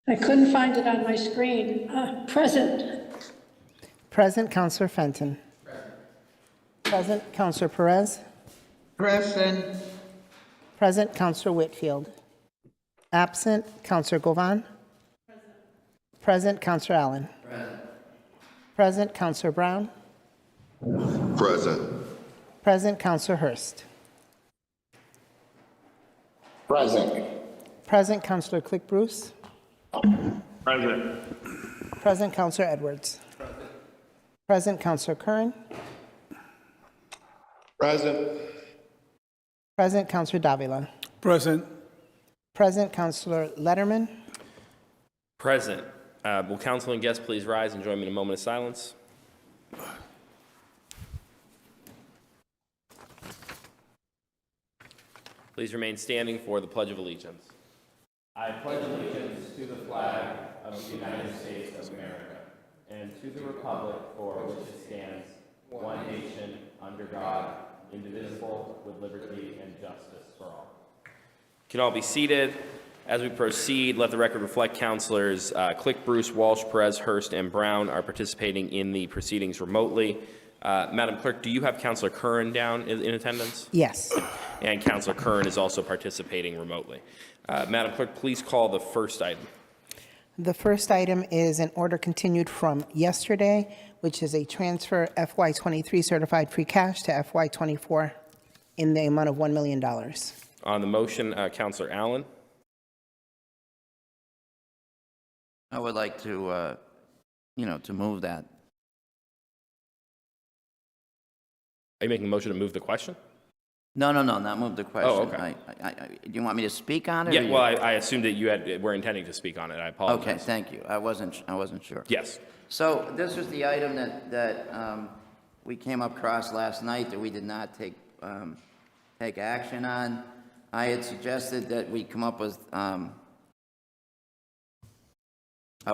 I couldn't find it on my screen. Present. Present, Councillor Fenton. Present, Councillor Perez. Present. Present, Councillor Whitfield. Absent, Councillor Govan. Present, Councillor Allen. Present, Councillor Brown. Present. Present, Councillor Hurst. Present. Present, Councillor Click Bruce. Present. Present, Councillor Edwards. Present, Councillor Curran. Present. Present, Councillor Davila. Present. Present, Councillor Letterman. Present. Will council and guests please rise and join me in a moment of silence? Please remain standing for the Pledge of Allegiance. I pledge allegiance to the flag of the United States of America and to the republic for which it stands, one nation, under God, indivisible, with liberty and justice for all. You can all be seated. As we proceed, let the record reflect councilors Click, Bruce, Walsh, Perez, Hurst, and Brown are participating in the proceedings remotely. Madam Clerk, do you have Councilor Curran down in attendance? Yes. And Councilor Curran is also participating remotely. Madam Clerk, please call the first item. The first item is an order continued from yesterday, which is a transfer FY23 certified free cash to FY24 in the amount of $1 million. On the motion, Councilor Allen. I would like to, to move that. Are you making a motion to move the question? No, not move the question. Oh, okay. Do you want me to speak on it? Yeah, well, I assumed that you were intending to speak on it. I apologize. Okay, thank you. I wasn't sure. Yes. So this was the item that we came across last night that we did not take action on. I had suggested that we come up with a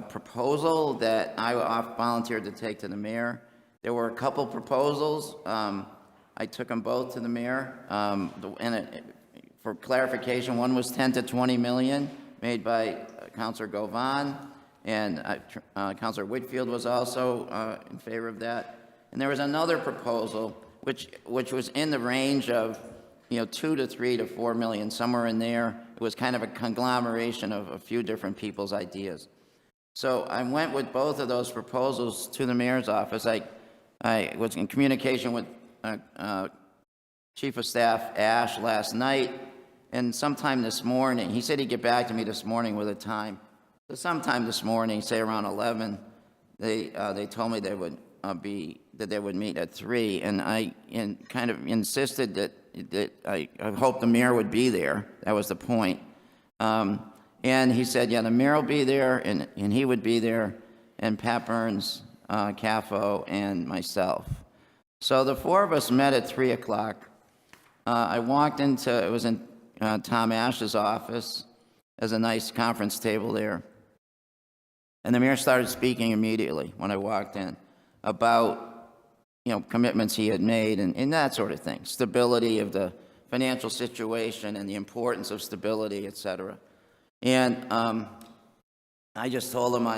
proposal that I volunteered to take to the mayor. There were a couple proposals. I took them both to the mayor. For clarification, one was 10 to 20 million made by Councilor Govan, and Councilor Whitfield was also in favor of that. And there was another proposal which was in the range of 2 to 3 to 4 million, somewhere in there. It was kind of a conglomeration of a few different people's ideas. So I went with both of those proposals to the mayor's office. I was in communication with Chief of Staff Ash last night, and sometime this morning, he said he'd get back to me this morning with a time. So sometime this morning, say around 11, they told me they would they would meet at 3, and I kind of insisted that I hoped the mayor would be there. That was the point. And he said, yeah, the mayor will be there, and he would be there, and Pat Burns, CAFO, and myself. So the four of us met at 3 o'clock. I walked it was in Tom Ash's office. There's a nice conference table there. And the mayor started speaking immediately when I walked in about, commitments he had made and that sort of thing, stability of the financial situation and the importance of stability, et cetera. And I just told him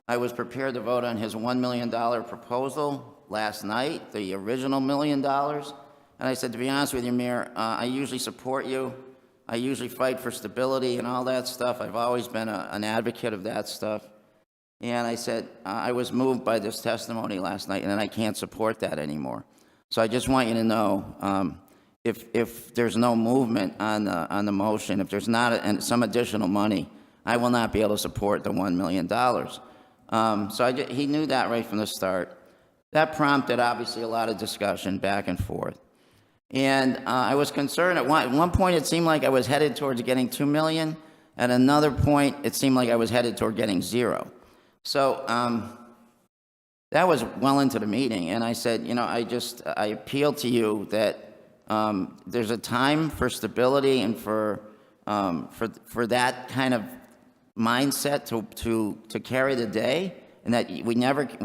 I was prepared to vote on his $1 million proposal last night, the original $1 million. And I said, to be honest with you, Mayor, I usually support you. I usually fight for stability and all that stuff. I've always been an advocate of that stuff. And I said, I was moved by this testimony last night, and I can't support that anymore. So I just want you to know, if there's no movement on the motion, if there's not some additional money, I will not be able to support the $1 million. So he knew that right from the start. That prompted, obviously, a lot of discussion back and forth. And I was concerned. At one point, it seemed like I was headed towards getting $2 million. At another point, it seemed like I was headed toward getting 0. So that was well into the meeting. And I said, I appeal to you that there's a time for stability and for that kind of mindset to carry the day, and that we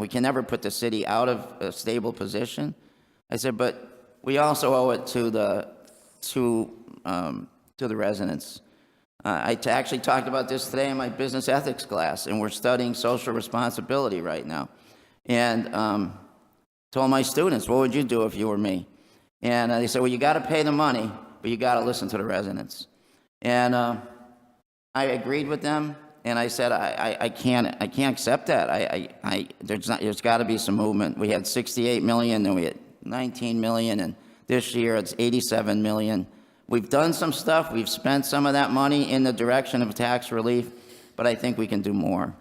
can never put the city out of a stable position. I said, but we also owe it to the residents. Actually talked about this today in my business ethics class, and we're studying social responsibility right now. And told my students, what would you do if you were me? And they said, well, you got to pay the money, but you got to listen to the residents. And I agreed with them, and I said, I can't accept that. There's got to be some movement. We had 68 million, then we had 19 million, and this year it's 87 million. We've done some stuff. We've spent some of that money in the direction of tax relief, but I think we can do more.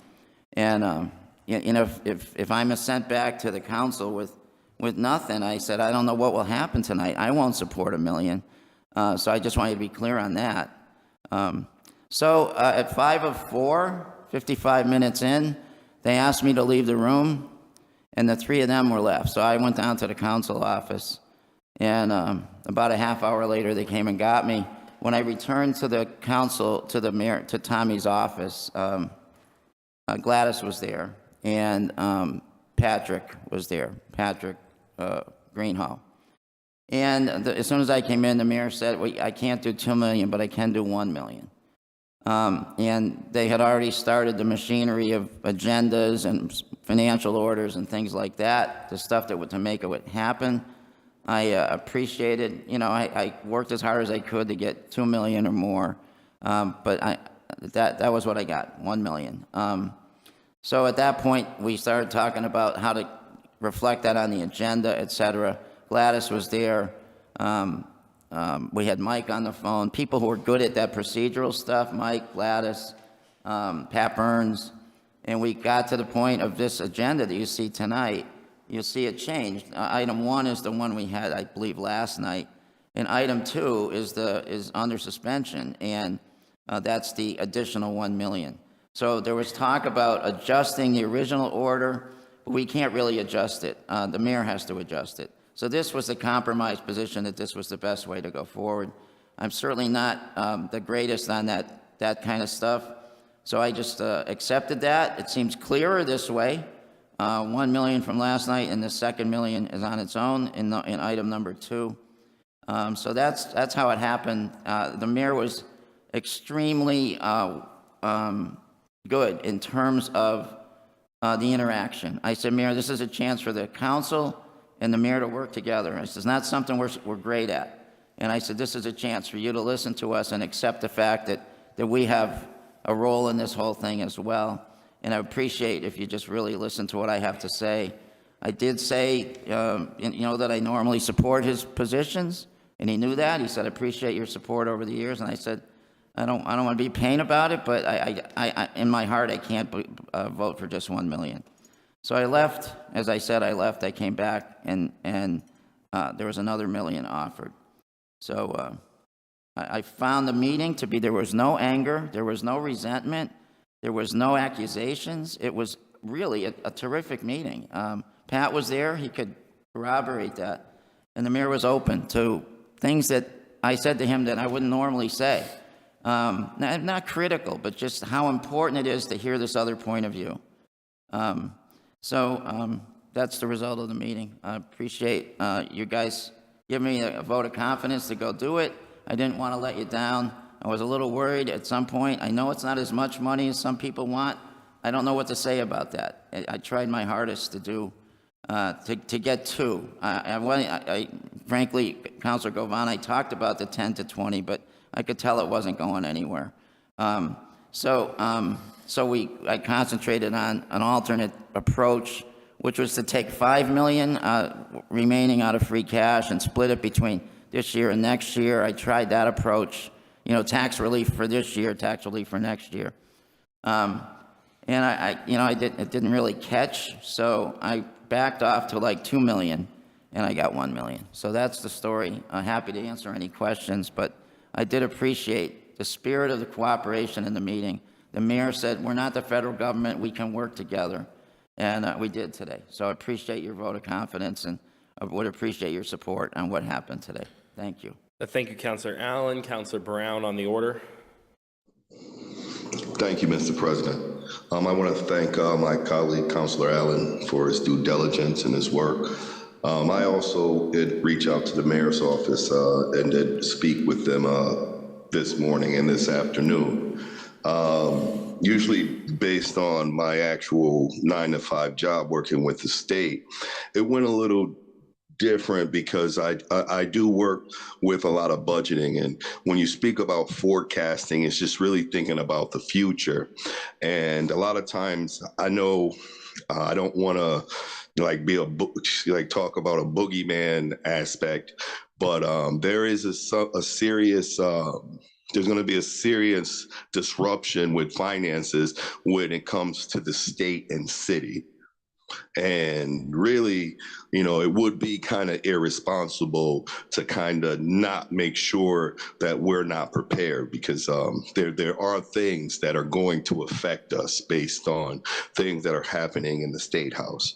And if I'm sent back to the council with nothing, I said, I don't know what will happen tonight. I won't support $1 million. So I just want you to be clear on that. So at 5:04, 55 minutes in, they asked me to leave the room, and the three of them were left. So I went down to the council office, and about a half hour later, they came and got me. When I returned to the council, to the mayor, to Tommy's office, Gladys was there, and Patrick was there, Patrick Greenhall. And as soon as I came in, the mayor said, well, I can't do $2 million, but I can do $1 million. And they had already started the machinery of agendas and financial orders and things like that, the stuff that would to make it happen. I appreciated, I worked as hard as I could to get $2 million or more, but that was what I got, $1 million. So at that point, we started talking about how to reflect that on the agenda, et cetera. Gladys was there. We had Mike on the phone, people who were good at that procedural stuff, Mike, Gladys, Pat Burns, and we got to the point of this agenda that you see tonight. You'll see it changed. Item 1 is the one we had, I believe, last night, and item 2 is under suspension, and that's the additional $1 million. So there was talk about adjusting the original order, but we can't really adjust it. The mayor has to adjust it. So this was the compromise position that this was the best way to go forward. I'm certainly not the greatest on that kind of stuff, so I just accepted that. It seems clearer this way. 1 million from last night, and the second million is on its own in item number 2. So that's how it happened. The mayor was extremely good in terms of the interaction. I said, Mayor, this is a chance for the council and the mayor to work together. I said, it's not something we're great at. And I said, this is a chance for you to listen to us and accept the fact that we have a role in this whole thing as well. And I appreciate if you just really listen to what I have to say. I did say, that I normally support his positions, and he knew that. He said, I appreciate your support over the years. And I said, I don't want to be pain about it, but I in my heart, I can't vote for just $1 million. So I left. As I said, I left. I came back, and there was another $1 million offered. So I found the meeting to be, there was no anger, there was no resentment, there was no accusations. It was really a terrific meeting. Pat was there. He could corroborate that. And the mayor was open to things that I said to him that I wouldn't normally say. Not critical, but just how important it is to hear this other point of view. So that's the result of the meeting. I appreciate you guys giving me a vote of confidence to go do it. I didn't want to let you down. I was a little worried at some point. I know it's not as much money as some people want. I don't know what to say about that. I tried my hardest to do, to get 2. Frankly, Councilor Govan, I talked about the 10 to 20, but I could tell it wasn't going anywhere. So I concentrated on an alternate approach, which was to take $5 million remaining out of free cash and split it between this year and next year. I tried that approach, tax relief for this year, tax relief for next year. And it didn't really catch, so I backed off to like $2 million, and I got $1 million. So that's the story. I'm happy to answer any questions, but I did appreciate the spirit of the cooperation in the meeting. The mayor said, we're not the federal government, we can work together, and we did today. So I appreciate your vote of confidence, and I would appreciate your support on what happened today. Thank you. Thank you, Councilor Allen. Councilor Brown on the order. Thank you, Mr. President. I want to thank my colleague, Councilor Allen, for his due diligence and his work. I also did reach out to the mayor's office and did speak with them this morning and this afternoon. Usually based on my actual 9 to 5 job working with the state, it went a little different because I do work with a lot of budgeting, and when you speak about forecasting, it's just really thinking about the future. And a lot of times, I know I don't want to like talk about a boogeyman aspect, but there is a serious. There's going to be a serious disruption with finances when it comes to the state and city. And really, it would be kind of irresponsible to kind of not make sure that we're not prepared, because there are things that are going to affect us based on things that are happening in the State House.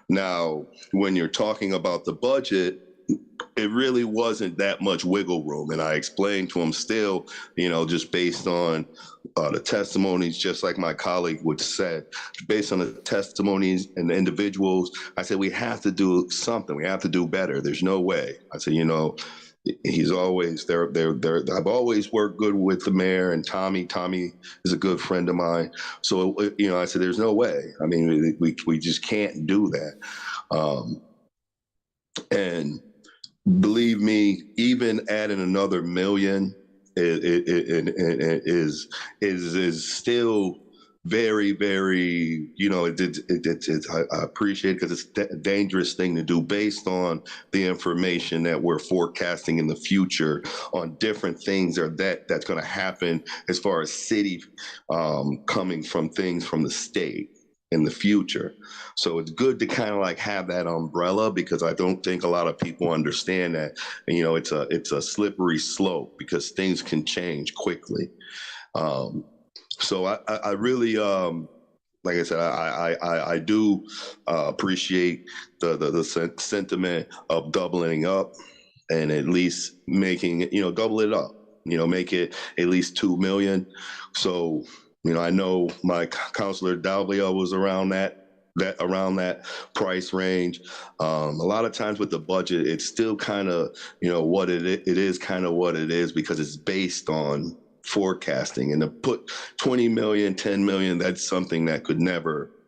Now, when you're talking about the budget, it really wasn't that much wiggle room. And I explained to him still, just based on the testimonies, just like my colleague would say, based on the testimonies and the individuals, I said, we have to do something. We have to do better. There's no way. I said, he's always there. I've always worked good with the mayor and Tommy. Tommy is a good friend of mine. So, I said, there's no way. I mean, we just can't do that. And believe me, even adding another million is still very, very, I appreciate it, because it's a dangerous thing to do based on the information that we're forecasting in the future on different things that's going to happen as far as city coming from things from the state in the future. So it's good to kind of like have that umbrella, because I don't think a lot of people understand that, it's a slippery slope, because things can change quickly. So I really, like I said, I do appreciate the sentiment of doubling up, and at least making it, double it up, make it at least 2 million. So, I know my counselor Dalvia was around that price range. A lot of times with the budget, it's still kind of, what it is kind of what it is, because it's based on forecasting. And to put 20 million, 10 million, that's something that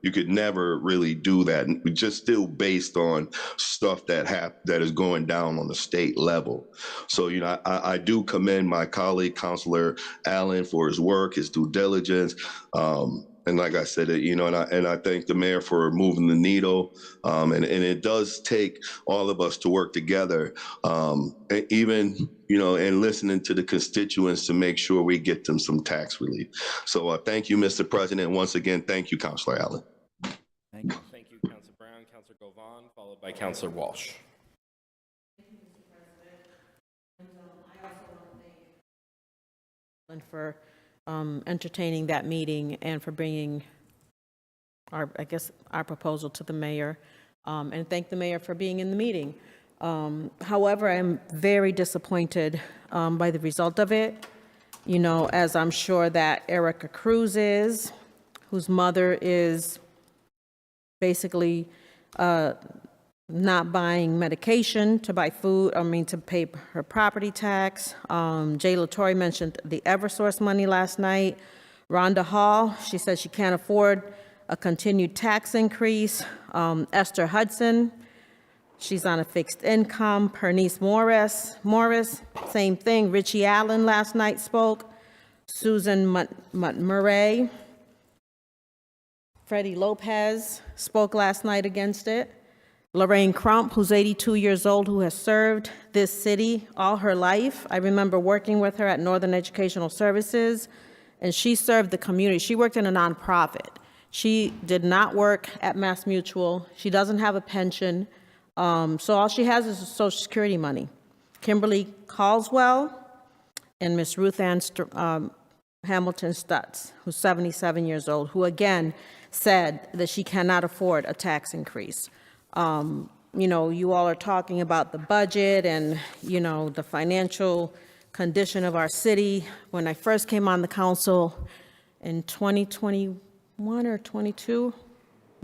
you could never really do that. And just still based on stuff that is going down on the state level. So, I do commend my colleague, Councilor Allen, for his work, his due diligence. And like I said, and I thank the mayor for moving the needle. And it does take all of us to work together, and even, and listening to the constituents to make sure we get them some tax relief. So thank you, Mr. President. Once again, thank you, Councilor Allen. Thank you, Councilor Brown. Councilor Govan, followed by Councilor Walsh. And for entertaining that meeting, and for bringing our proposal to the mayor, and thank the mayor for being in the meeting. However, I'm very disappointed by the result of it, as I'm sure that Erica Cruz is, whose mother is basically not buying medication to buy food, to pay her property tax. Jay LaTorre mentioned the Eversource money last night. Rhonda Hall, she said she can't afford a continued tax increase. Esther Hudson, she's on a fixed income. Pernice Morris, same thing. Richie Allen last night spoke. Susan Murray. Freddie Lopez spoke last night against it. Lorraine Crump, who's 82 years old, who has served this city all her life. I remember working with her at Northern Educational Services, and she served the community. She worked in a nonprofit. She did not work at Mass Mutual. She doesn't have a pension. So all she has is Social Security money. Kimberly Caldwell and Miss Ruth Ann Hamilton Stutz, who's 77 years old, who again said that she cannot afford a tax increase. You all are talking about the budget and, the financial condition of our city. When I first came on the council in 2021 or 22,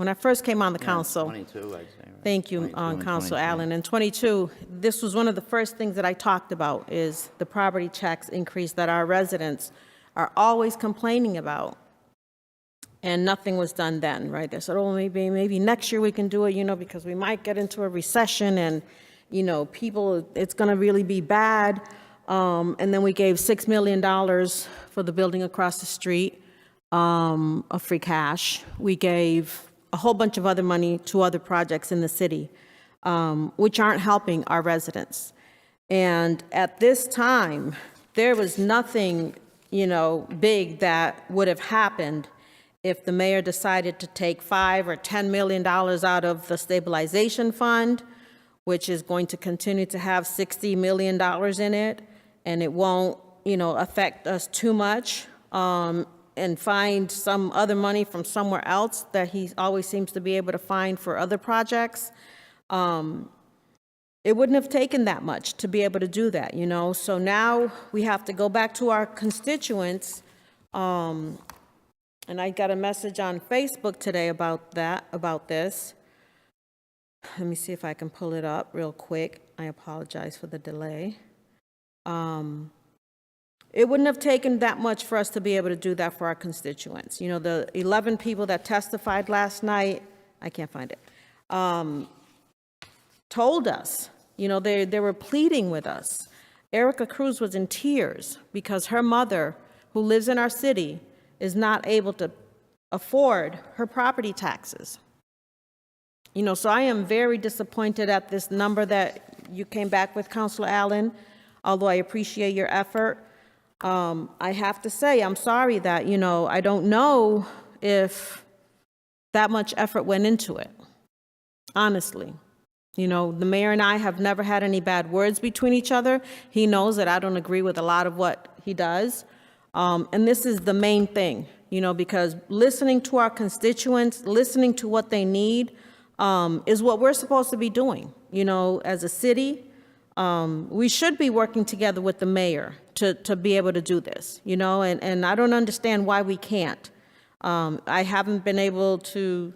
when I first came on the council. 22, I'd say. Right? Thank you, 22 and Council 23. Allen. In 22, this was one of the first things that I talked about, is the property tax increase that our residents are always complaining about. And nothing was done then, right? They said, oh, maybe next year we can do it, because we might get into a recession and, people, it's going to really be bad. And then we gave $6 million for the building across the street of free cash. We gave a whole bunch of other money to other projects in the city, which aren't helping our residents. And at this time, there was nothing, big that would have happened if the mayor decided to take $5 or $10 million out of the stabilization fund, which is going to continue to have $60 million in it, and it won't, affect us too much, and find some other money from somewhere else that he always seems to be able to find for other projects. It wouldn't have taken that much to be able to do that, So now we have to go back to our constituents, and I got a message on Facebook today about this. Let me see if I can pull it up real quick. I apologize for the delay. It wouldn't have taken that much for us to be able to do that for our constituents. The 11 people that testified last night, I can't find it, told us, they were pleading with us. Erica Cruz was in tears because her mother, who lives in our city, is not able to afford her property taxes. So I am very disappointed at this number that you came back with, Councilor Allen, although I appreciate your effort. I have to say, I'm sorry that, I don't know if that much effort went into it, honestly. The mayor and I have never had any bad words between each other. He knows that I don't agree with a lot of what he does. And this is the main thing, because listening to our constituents, listening to what they need, is what we're supposed to be doing. As a city, we should be working together with the mayor to be able to do this, and I don't understand why we can't. I haven't been able to,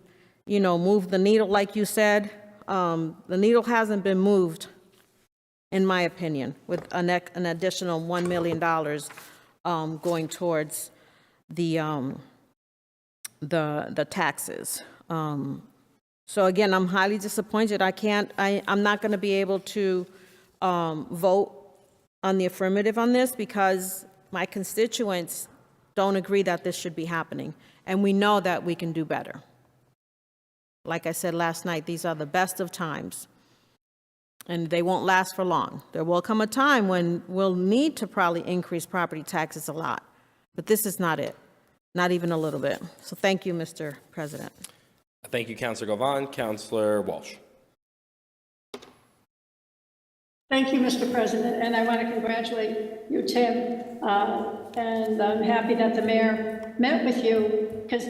move the needle like you said. The needle hasn't been moved, in my opinion, with an additional $1 million going towards the taxes. So again, I'm highly disappointed. I'm not going to be able to vote on the affirmative on this because my constituents don't agree that this should be happening. And we know that we can do better. Like I said last night, these are the best of times. And they won't last for long. There will come a time when we'll need to probably increase property taxes a lot. But this is not it. Not even a little bit. So thank you, Mr. President. Thank you, Councilor Govan. Councilor Walsh. Thank you, Mr. President, and I want to congratulate you, Tim, and I'm happy that the mayor met with you, because,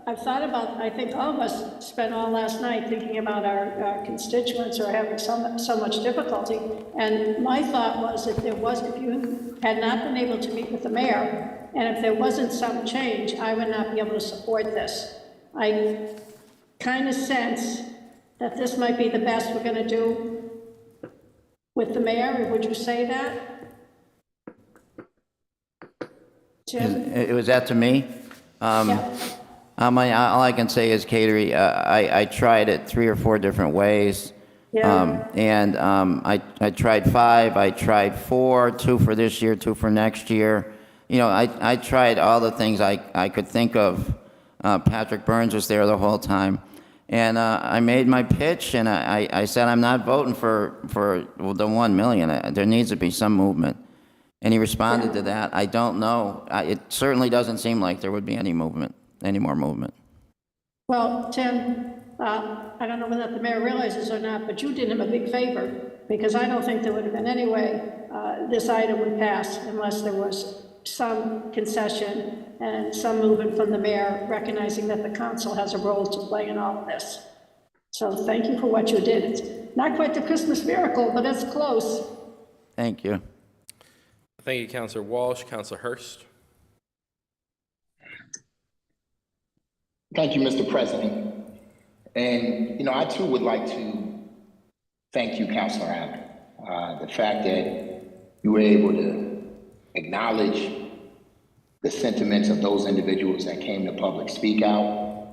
I've thought about, I think all of us spent all last night thinking about our constituents who are having so much difficulty, and my thought was if you had not been able to meet with the mayor, and if there wasn't some change, I would not be able to support this. I kind of sense that this might be the best we're going to do with the mayor. Would you say that? Jim? Was that to me? Yeah. All I can say is, Kateri, I tried it 3 or 4 different ways. Yeah. I tried 5, I tried 4, 2 for this year, 2 for next year. I tried all the things I could think of. Patrick Burns was there the whole time. And I made my pitch, and I said I'm not voting for the 1 million. There needs to be some movement. And he responded to that. I don't know. It certainly doesn't seem like there would be any more movement. Well, Tim, I don't know whether the mayor realizes or not, but you did him a big favor, because I don't think there would have been any way this item would pass unless there was some concession and some movement from the mayor, recognizing that the council has a role to play in all of this. So thank you for what you did. It's not quite the Christmas miracle, but it's close. Thank you. Thank you, Councilor Walsh. Councilor Hurst. Thank you, Mr. President. And, I too would like to thank you, Councilor Allen. The fact that you were able to acknowledge the sentiments of those individuals that came to public speak out,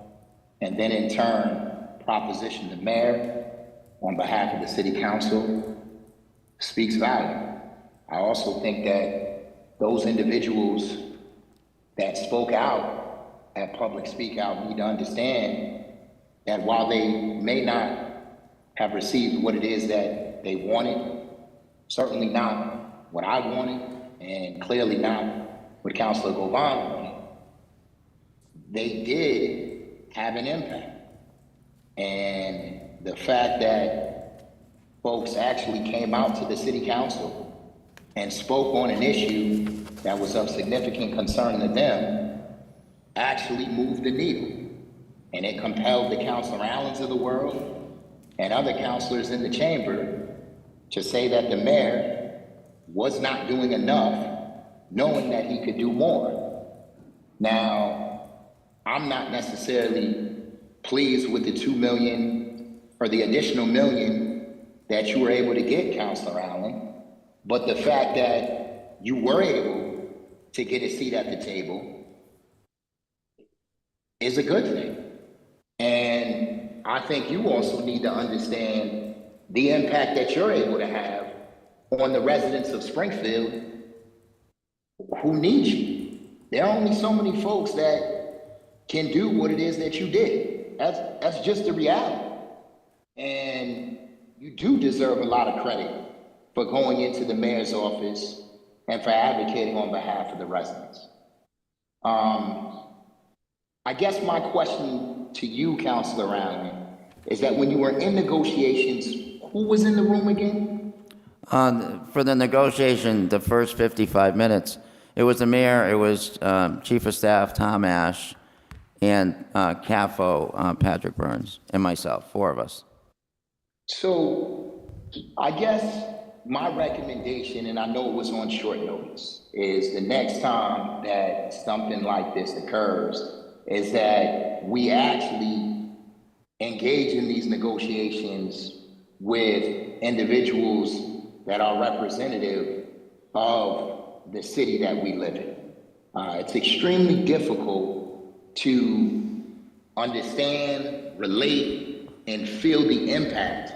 and then in turn, proposition the mayor on behalf of the city council speaks volume. I also think that those individuals that spoke out at public speak out need to understand that while they may not have received what it is that they wanted, certainly not what I wanted, and clearly not what Councilor Govan wanted, they did have an impact. And the fact that folks actually came out to the city council and spoke on an issue that was of significant concern to them actually moved the needle. And it compelled the Councilor Allens of the world and other councilors in the chamber to say that the mayor was not doing enough, knowing that he could do more. Now, I'm not necessarily pleased with the 2 million or the additional million that you were able to get, Councilor Allen, but the fact that you were able to get a seat at the table is a good thing. And I think you also need to understand the impact that you're able to have on the residents of Springfield who need you. There are only so many folks that can do what it is that you did. That's just the reality. And you do deserve a lot of credit for going into the mayor's office and for advocating on behalf of the residents. I guess my question to you, Councilor Allen, is that when you were in negotiations, who was in the room again? For the negotiation, the first 55 minutes, it was the mayor, it was Chief of Staff Tom Ash, and CAFO Patrick Burns, and myself, 4 of us. So I guess my recommendation, and I know it was on short notice, is the next time that something like this occurs, is that we actually engage in these negotiations with individuals that are representative of the city that we live in. It's extremely difficult to understand, relate, and feel the impact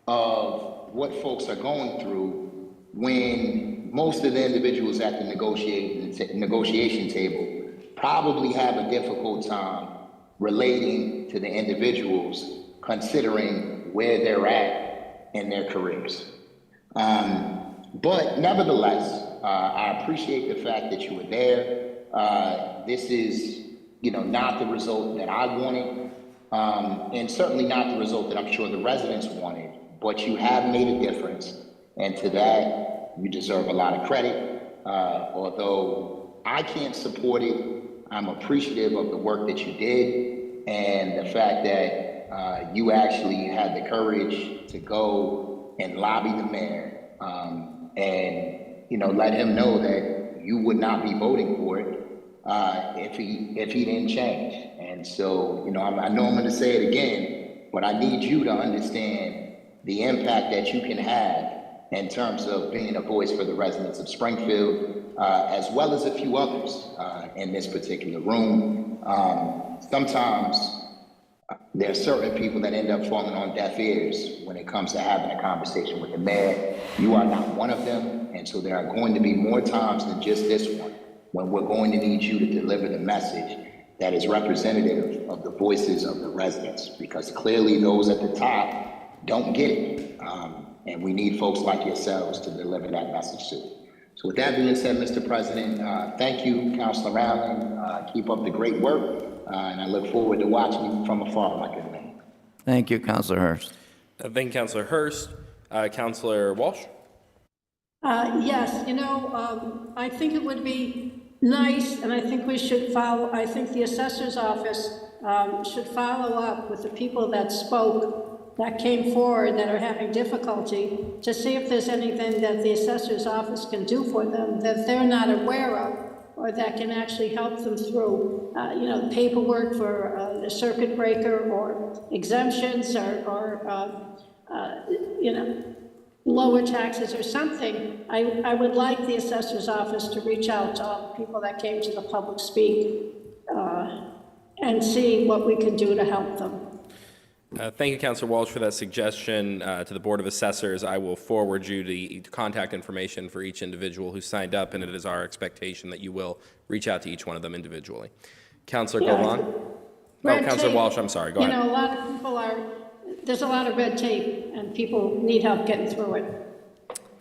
of what folks are going through when most of the individuals at the negotiation table probably have a difficult time relating to the individuals considering where they're at in their careers. But nevertheless, I appreciate the fact that you were there. This is, not the result that I wanted, and certainly not the result that I'm sure the residents wanted, but you have made a difference, and to that, you deserve a lot of credit. Although I can't support it, I'm appreciative of the work that you did, and the fact that you actually had the courage to go and lobby the mayor, and let him know that you would not be voting for it if he didn't change. And so, I know I'm going to say it again, but I need you to understand the impact that you can have in terms of being a voice for the residents of Springfield, as well as a few others in this particular room. Sometimes there are certain people that end up falling on deaf ears when it comes to having a conversation with the mayor. You are not one of them, and so there are going to be more times than just this one when we're going to need you to deliver the message that is representative of the voices of the residents, because clearly those at the top don't get it, and we need folks like yourselves to deliver that message to. So with that being said, Mr. President, thank you, Councilor Allen. Keep up the great work, and I look forward to watching you from afar, my good man. Thank you, Councilor Hurst. Thank you, Councilor Hurst. Councilor Walsh? Yes, I think it would be nice, and I think we should follow, I think the assessor's office should follow up with the people that spoke, that came forward, that are having difficulty, to see if there's anything that the assessor's office can do for them that they're not aware of, or that can actually help them through, paperwork for the circuit breaker or exemptions or lower taxes or something, I would like the assessor's office to reach out to all the people that came to the public speak and see what we can do to help them. Thank you, Councilor Walsh, for that suggestion to the Board of Assessors. I will forward you the contact information for each individual who signed up, and it is our expectation that you will reach out to each one of them individually. Councilor Govan? Oh, Councilor Walsh, I'm sorry, go ahead. A lot of people there's a lot of red tape, and people need help getting through it.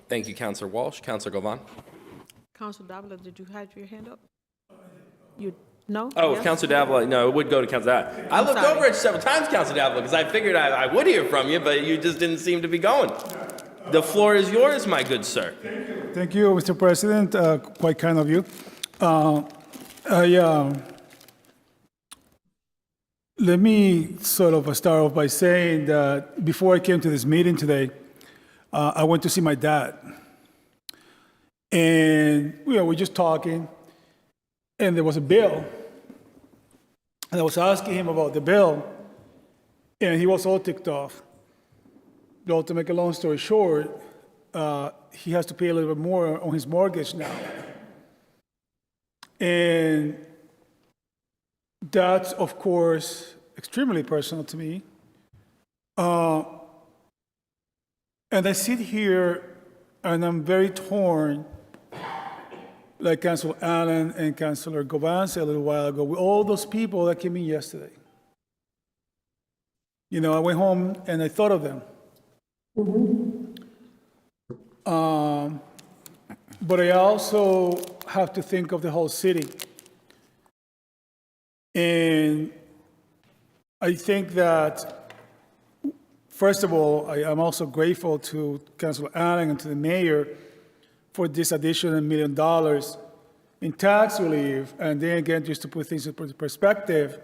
Thank you, Councilor Walsh. Councilor Govan? Councilor Davila, did you have your hand up? You, no? Oh, Yes? Councilor Davila, no, it would go to Councilor Davila. I looked sorry. over it several times, Councilor Davila, because I figured I would hear from you, but you just didn't seem to be going. The floor is yours, my good sir. Thank you, Mr. President. Quite kind of you. Let me sort of start off by saying that before I came to this meeting today, I went to see my dad. And we were just talking, and there was a bill. And I was asking him about the bill, and he was all ticked off. Well, to make a long story short, he has to pay a little bit more on his mortgage now. And that's, of course, extremely personal to me. And I sit here and I'm very torn, like Councilor Allen and Councilor Govan said a little while ago, with all those people that came in yesterday. I went home and I thought of them. But I also have to think of the whole city. And I think that, first of all, I'm also grateful to Councilor Allen and to the mayor for this additional $1 million in tax relief. And then again, just to put things in perspective,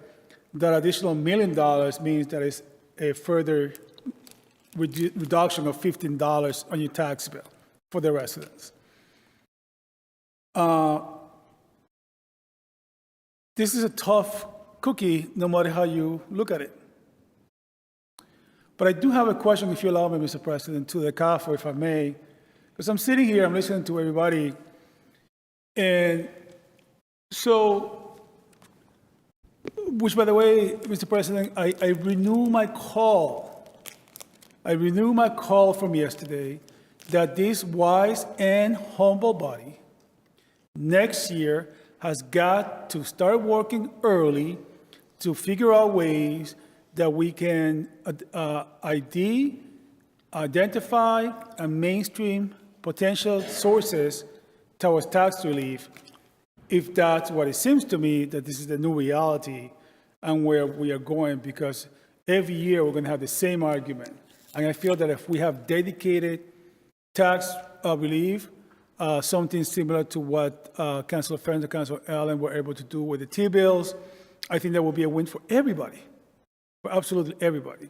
that additional $1 million means that it's a further reduction of $15 on your tax bill for the residents. This is a tough cookie, no matter how you look at it. But I do have a question, if you allow me, Mr. President, to the CAFO, if I may, because I'm sitting here, I'm listening to everybody, and so, which, by the way, Mr. President, I renew my call. I renew my call from yesterday that this wise and humble body next year has got to start working early to figure out ways that we can identify and mainstream potential sources towards tax relief, if that's what it seems to me, that this is the new reality and where we are going, because every year we're going to have the same argument. And I feel that if we have dedicated tax relief, something similar to what Councilor Friends and Councilor Allen were able to do with the T-bills, I think that will be a win for everybody, for absolutely everybody.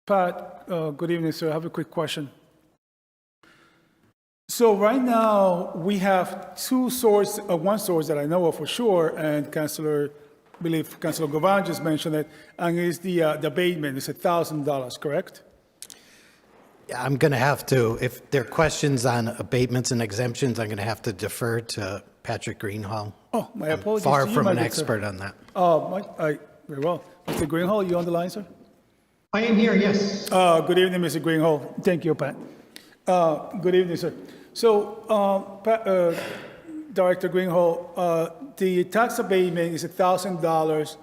Pat, good evening, sir. I have a quick question. So right now, we have one source that I know of for sure, and I believe Councilor Govan just mentioned it, and it's the abatement. It's $1,000, correct? I'm going to have to, if there are questions on abatements and exemptions, I'm going to have to defer to Patrick Greenhall. Oh, my apologies. Far to you, from my an good sir. expert on that. Very well. Mr. Greenhall, you on the line, sir? I am here, yes. Good evening, Mr. Greenhall. Thank you, Pat. Good evening, sir. So, Director Greenhall, the tax abatement is $1,000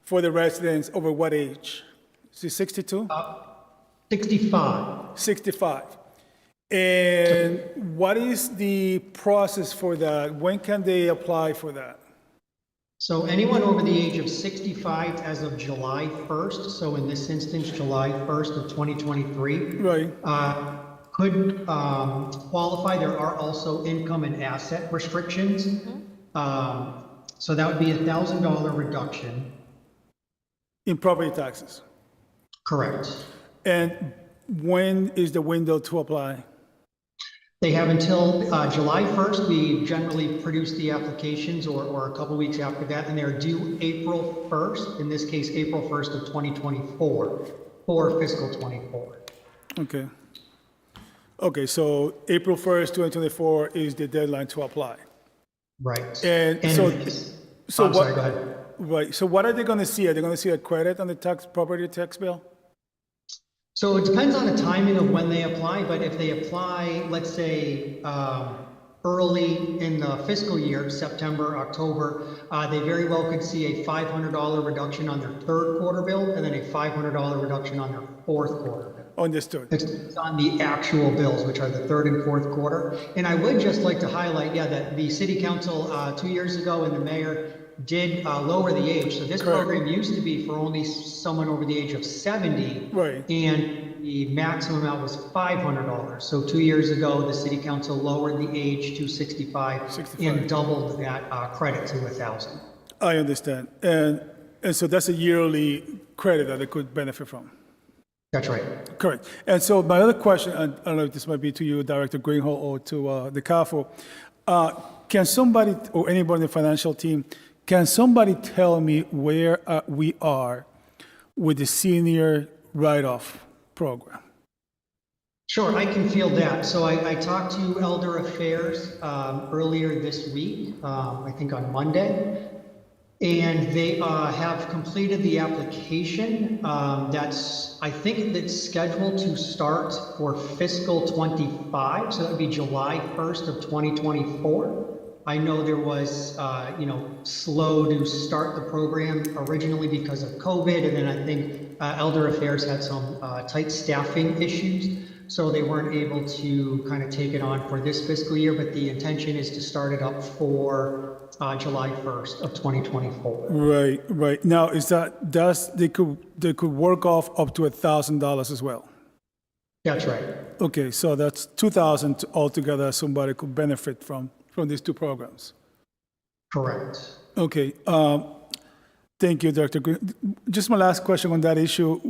for the residents over what age? Is it 62? 65. 65. And what is the process for that? When can they apply for that? So anyone over the age of 65 as of July 1st, so in this instance, July 1st of 2023, Right. could qualify. There are also income and asset restrictions. So that would be a $1,000 reduction. In property taxes. Correct. And when is the window to apply? They have until July 1st. We generally produce the applications or a couple weeks after that, and they're due April 1st, in this case, April 1st of 2024, for fiscal '24. Okay. Okay, so April 1st, 2024 is the deadline to apply. Right. And so I'm what? sorry, go ahead. Right, so what are they going to see? Are they going to see a credit on the property tax bill? So it depends on the timing of when they apply, but if they apply, let's say, early in the fiscal year, September, October, they very well could see a $500 reduction on their third quarter bill and then a $500 reduction on their fourth quarter bill. Understood. It's on the actual bills, which are the third and fourth quarter. And I would just like to highlight, that the city council 2 years ago and the mayor did lower the age. So this program used to be for only someone over the age of 70. Right. And the maximum amount was $500. So 2 years ago, the city council lowered the age to 65 and doubled that credit to $1,000. I understand. And so that's a yearly credit that they could benefit from. That's right. Correct. And so my other question, and I don't know if this might be to you, Director Greenhall, or to the CAFO, can somebody or anybody in the financial team, can somebody tell me where we are with the senior write-off program? Sure, I can field that. So I talked to Elder Affairs earlier this week, I think on Monday, and they have completed the application. I think that's scheduled to start for fiscal '25, so that would be July 1st of 2024. I know there was, slow to start the program originally because of COVID, and then I think Elder Affairs had some tight staffing issues, so they weren't able to kind of take it on for this fiscal year, but the intention is to start it up for July 1st of 2024. Right. Now, they could work off up to $1,000 as well? That's right. Okay, so that's $2,000 altogether somebody could benefit from these two programs. Correct. Okay, thank you, Dr. Green. Just my last question on that issue.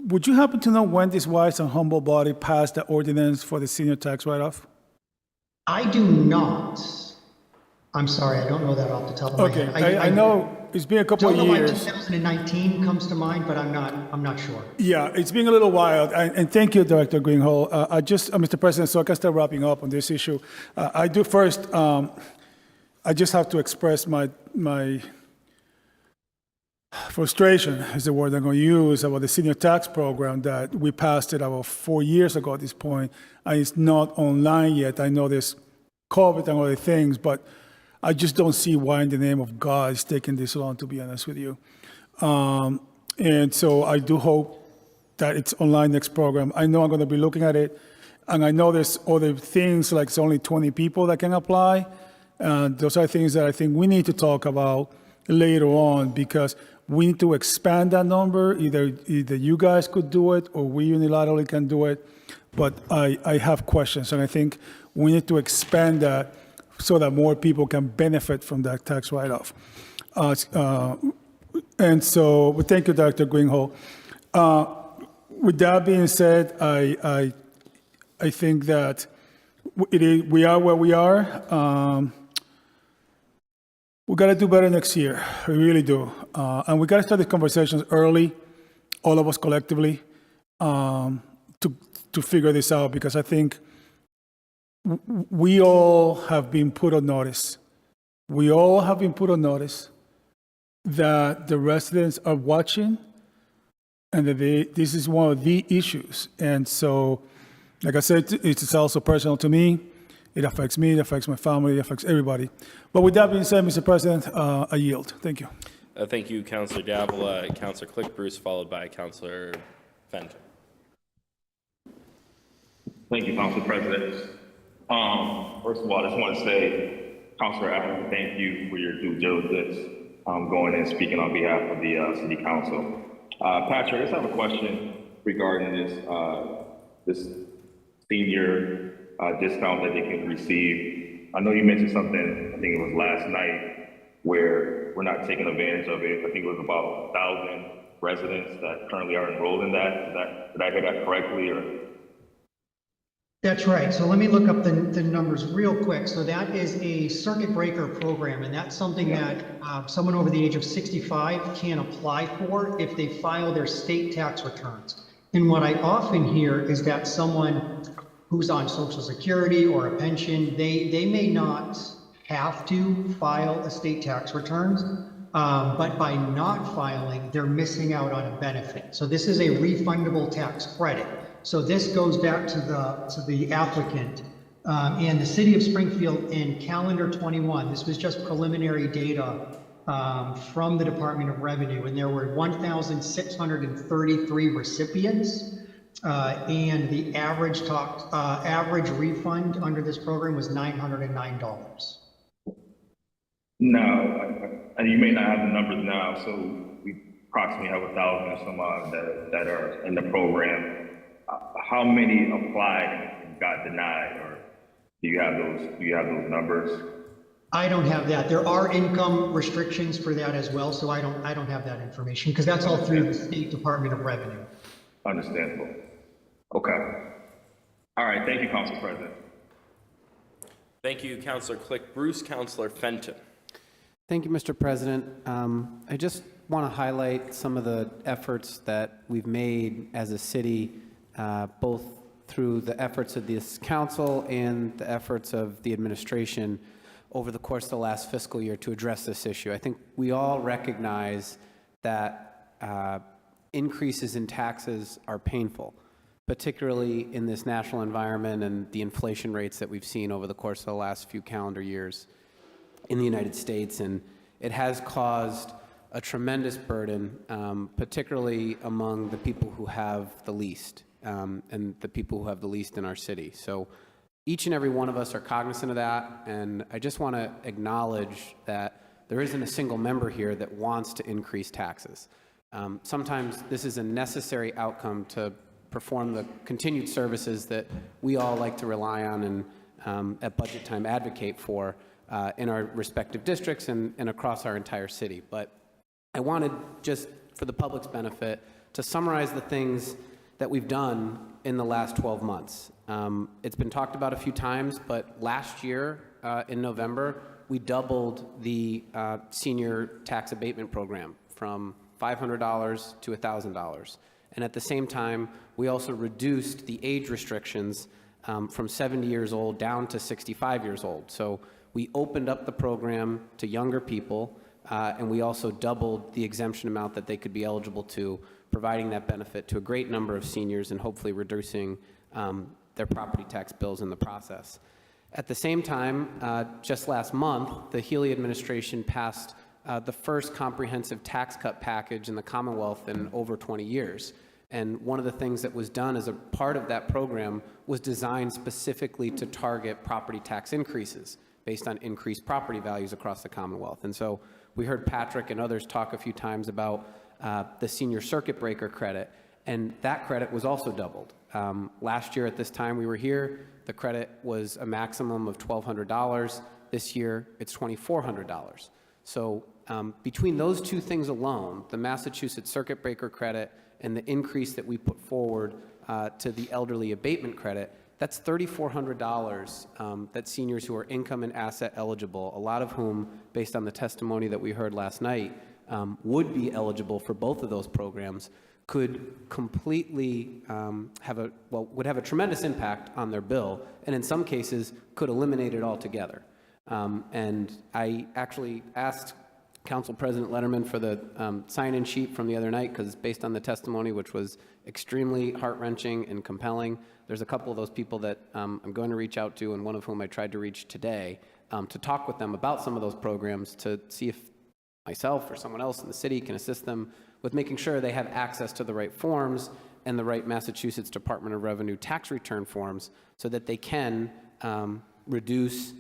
Would you happen to know when this wise and humble body passed the ordinance for the senior tax write-off? I do not. I'm sorry, I don't know that off the top of my head. Okay, I know it's been a couple of years. 2019 comes to mind, but I'm not sure. Yeah, it's been a little while, and thank you, Director Greenhall. Mr. President, so I can start wrapping up on this issue. I just have to express my frustration, is the word I'm going to use, about the senior tax program that we passed it about 4 years ago at this point, and it's not online yet. I know there's COVID and other things, but I just don't see why in the name of God it's taking this long, to be honest with you. And so I do hope that it's online next program. I know I'm going to be looking at it, and I know there's other things, like it's only 20 people that can apply. Those are things that I think we need to talk about later on, because we need to expand that number. Either you guys could do it or we unilaterally can do it. But I have questions, and I think we need to expand that so that more people can benefit from that tax write-off. And so, but thank you, Dr. Greenhall. With that being said, I think that we are where we are. We got to do better next year. We really do. And we got to start the conversations early, all of us collectively, to figure this out, because I think we all have been put on notice. We all have been put on notice that the residents are watching, and that this is one of the issues. And so, like I said, it's also personal to me. It affects me, it affects my family, it affects everybody. But with that being said, Mr. President, I yield. Thank you. Thank you, Councilor Davila, Councilor Click-Bruce, followed by Councilor Fenton. Thank you, Council President. First of all, I just want to say, Councilor Allen, thank you for your due diligence going and speaking on behalf of the City Council. Patrick, I just have a question regarding this senior discount that they can receive. I know you mentioned something, I think it was last night, where we're not taking advantage of it. I think it was about 1,000 residents that currently are enrolled in that. Did I hear that correctly? Or? That's right. So let me look up the numbers real quick. So that is a circuit breaker program, and that's something that someone over the age of 65 can apply for if they file their state tax returns. And what I often hear is that someone who's on Social Security or a pension, they may not have to file a state tax returns, but by not filing, they're missing out on a benefit. So this is a refundable tax credit. So this goes back to the applicant and the city of Springfield in calendar 21. This was just preliminary data from the Department of Revenue, and there were 1,633 recipients. And the average refund under this program was $909. Now, and you may not have the numbers now, so we approximately have 1,000 or some odd that are in the program. How many applied and got denied, or do you have those numbers? I don't have that. There are income restrictions for that as well, so I don't have that information because that's all through the State Department of Revenue. Understandable. Okay. All right. Thank you, Council President. Thank you, Councilor Click. Bruce, Councilor Fenton. Thank you, Mr. President. I just want to highlight some of the efforts that we've made as a city, both through the efforts of this council and the efforts of the administration over the course of the last fiscal year to address this issue. I think we all recognize that increases in taxes are painful, particularly in this national environment and the inflation rates that we've seen over the course of the last few calendar years in the United States. And it has caused a tremendous burden, particularly among the people who have the least, and the people who have the least in our city. So each and every one of us are cognizant of that, and I just want to acknowledge that there isn't a single member here that wants to increase taxes. Sometimes this is a necessary outcome to perform the continued services that we all like to rely on and at budget time advocate for in our respective districts and across our entire city. But I wanted, just for the public's benefit, to summarize the things that we've done in the last 12 months. It's been talked about a few times, but last year in November, we doubled the senior tax abatement program from $500 to $1,000. And at the same time, we also reduced the age restrictions from 70 years old down to 65 years old. So we opened up the program to younger people, and we also doubled the exemption amount that they could be eligible to, providing that benefit to a great number of seniors and hopefully reducing their property tax bills in the process. At the same time, just last month, the Healy administration passed the first comprehensive tax cut package in the Commonwealth in over 20 years. And one of the things that was done as a part of that program was designed specifically to target property tax increases based on increased property values across the Commonwealth. And so we heard Patrick and others talk a few times about the senior circuit breaker credit, and that credit was also doubled. Last year at this time we were here, the credit was a maximum of $1,200. This year it's $2,400. So between those two things alone, the Massachusetts circuit breaker credit and the increase that we put forward to the elderly abatement credit, that's $3,400 that seniors who are income and asset eligible, a lot of whom, based on the testimony that we heard last night, would be eligible for both of those programs, could completely would have a tremendous impact on their bill, and in some cases could eliminate it altogether. And I actually asked Council President Letterman for the sign-in sheet from the other night, because based on the testimony, which was extremely heart-wrenching and compelling, there's a couple of those people that I'm going to reach out to, and one of whom I tried to reach today, to talk with them about some of those programs to see if myself or someone else in the city can assist them with making sure they have access to the right forms and the right Massachusetts Department of Revenue tax return forms so that they can reduce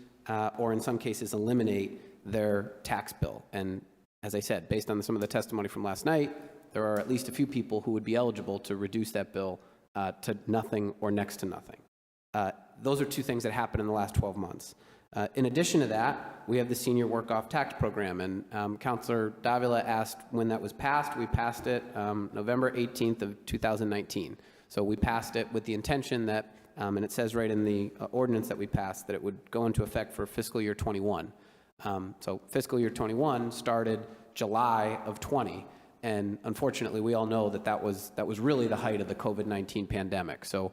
or in some cases eliminate their tax bill. And as I said, based on some of the testimony from last night, there are at least a few people who would be eligible to reduce that bill to nothing or next to nothing. Those are two things that happened in the last 12 months. In addition to that, we have the Senior Work-Off Tax Program, and Councilor Davila asked when that was passed. We passed it November 18th of 2019. So we passed it with the intention that And it says right in the ordinance that we passed that it would go into effect for fiscal year '21. So fiscal year '21 started July of '20. And unfortunately, we all know that that was really the height of the COVID-19 pandemic. So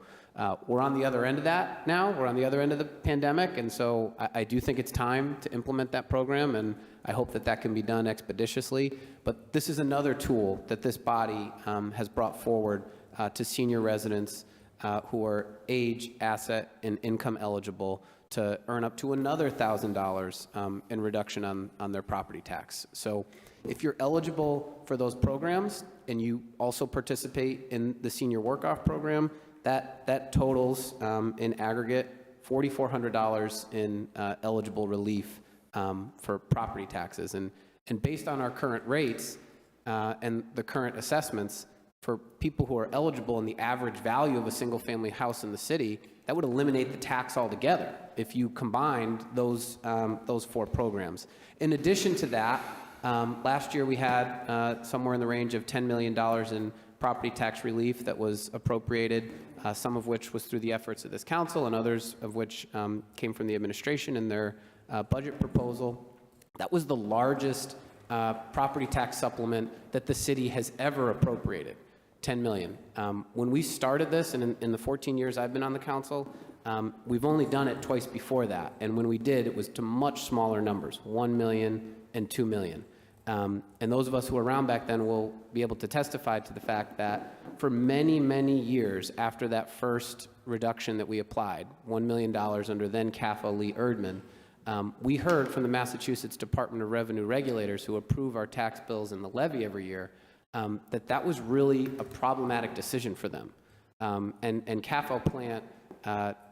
we're on the other end of that now. We're on the other end of the pandemic. And so I do think it's time to implement that program. And I hope that that can be done expeditiously. But this is another tool that this body has brought forward to senior residents who are age, asset, and income eligible to earn up to another $1,000 in reduction on their property tax. So if you're eligible for those programs and you also participate in the senior work-off program, that totals in aggregate $4,400 in eligible relief for property taxes. And based on our current rates and the current assessments, for people who are eligible in the average value of a single-family house in the city, that would eliminate the tax altogether if you combined those four programs. In addition to that, last year we had somewhere in the range of $10 million in property tax relief that was appropriated, some of which was through the efforts of this council and others of which came from the administration in their budget proposal. That was the largest property tax supplement that the city has ever appropriated. 10 million. When we started this, and in the 14 years I've been on the council, we've only done it twice before that. And when we did, it was to much smaller numbers, 1 million and 2 million. And those of us who were around back then will be able to testify to the fact that for many, many years after that first reduction that we applied, $1 million under then CAFA Lee Erdman, we heard from the Massachusetts Department of Revenue regulators who approve our tax bills and the levy every year that was really a problematic decision for them. And CAFO Plant,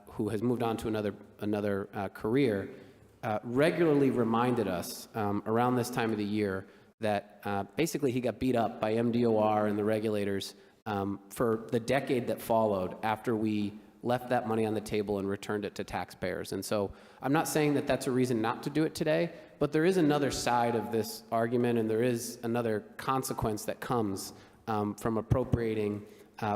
who has moved on to another career, regularly reminded us around this time of the year that basically he got beat up by MDOR and the regulators for the decade that followed after we left that money on the table and returned it to taxpayers. And so I'm not saying that that's a reason not to do it today, but there is another side of this argument, and there is another consequence that comes from appropriating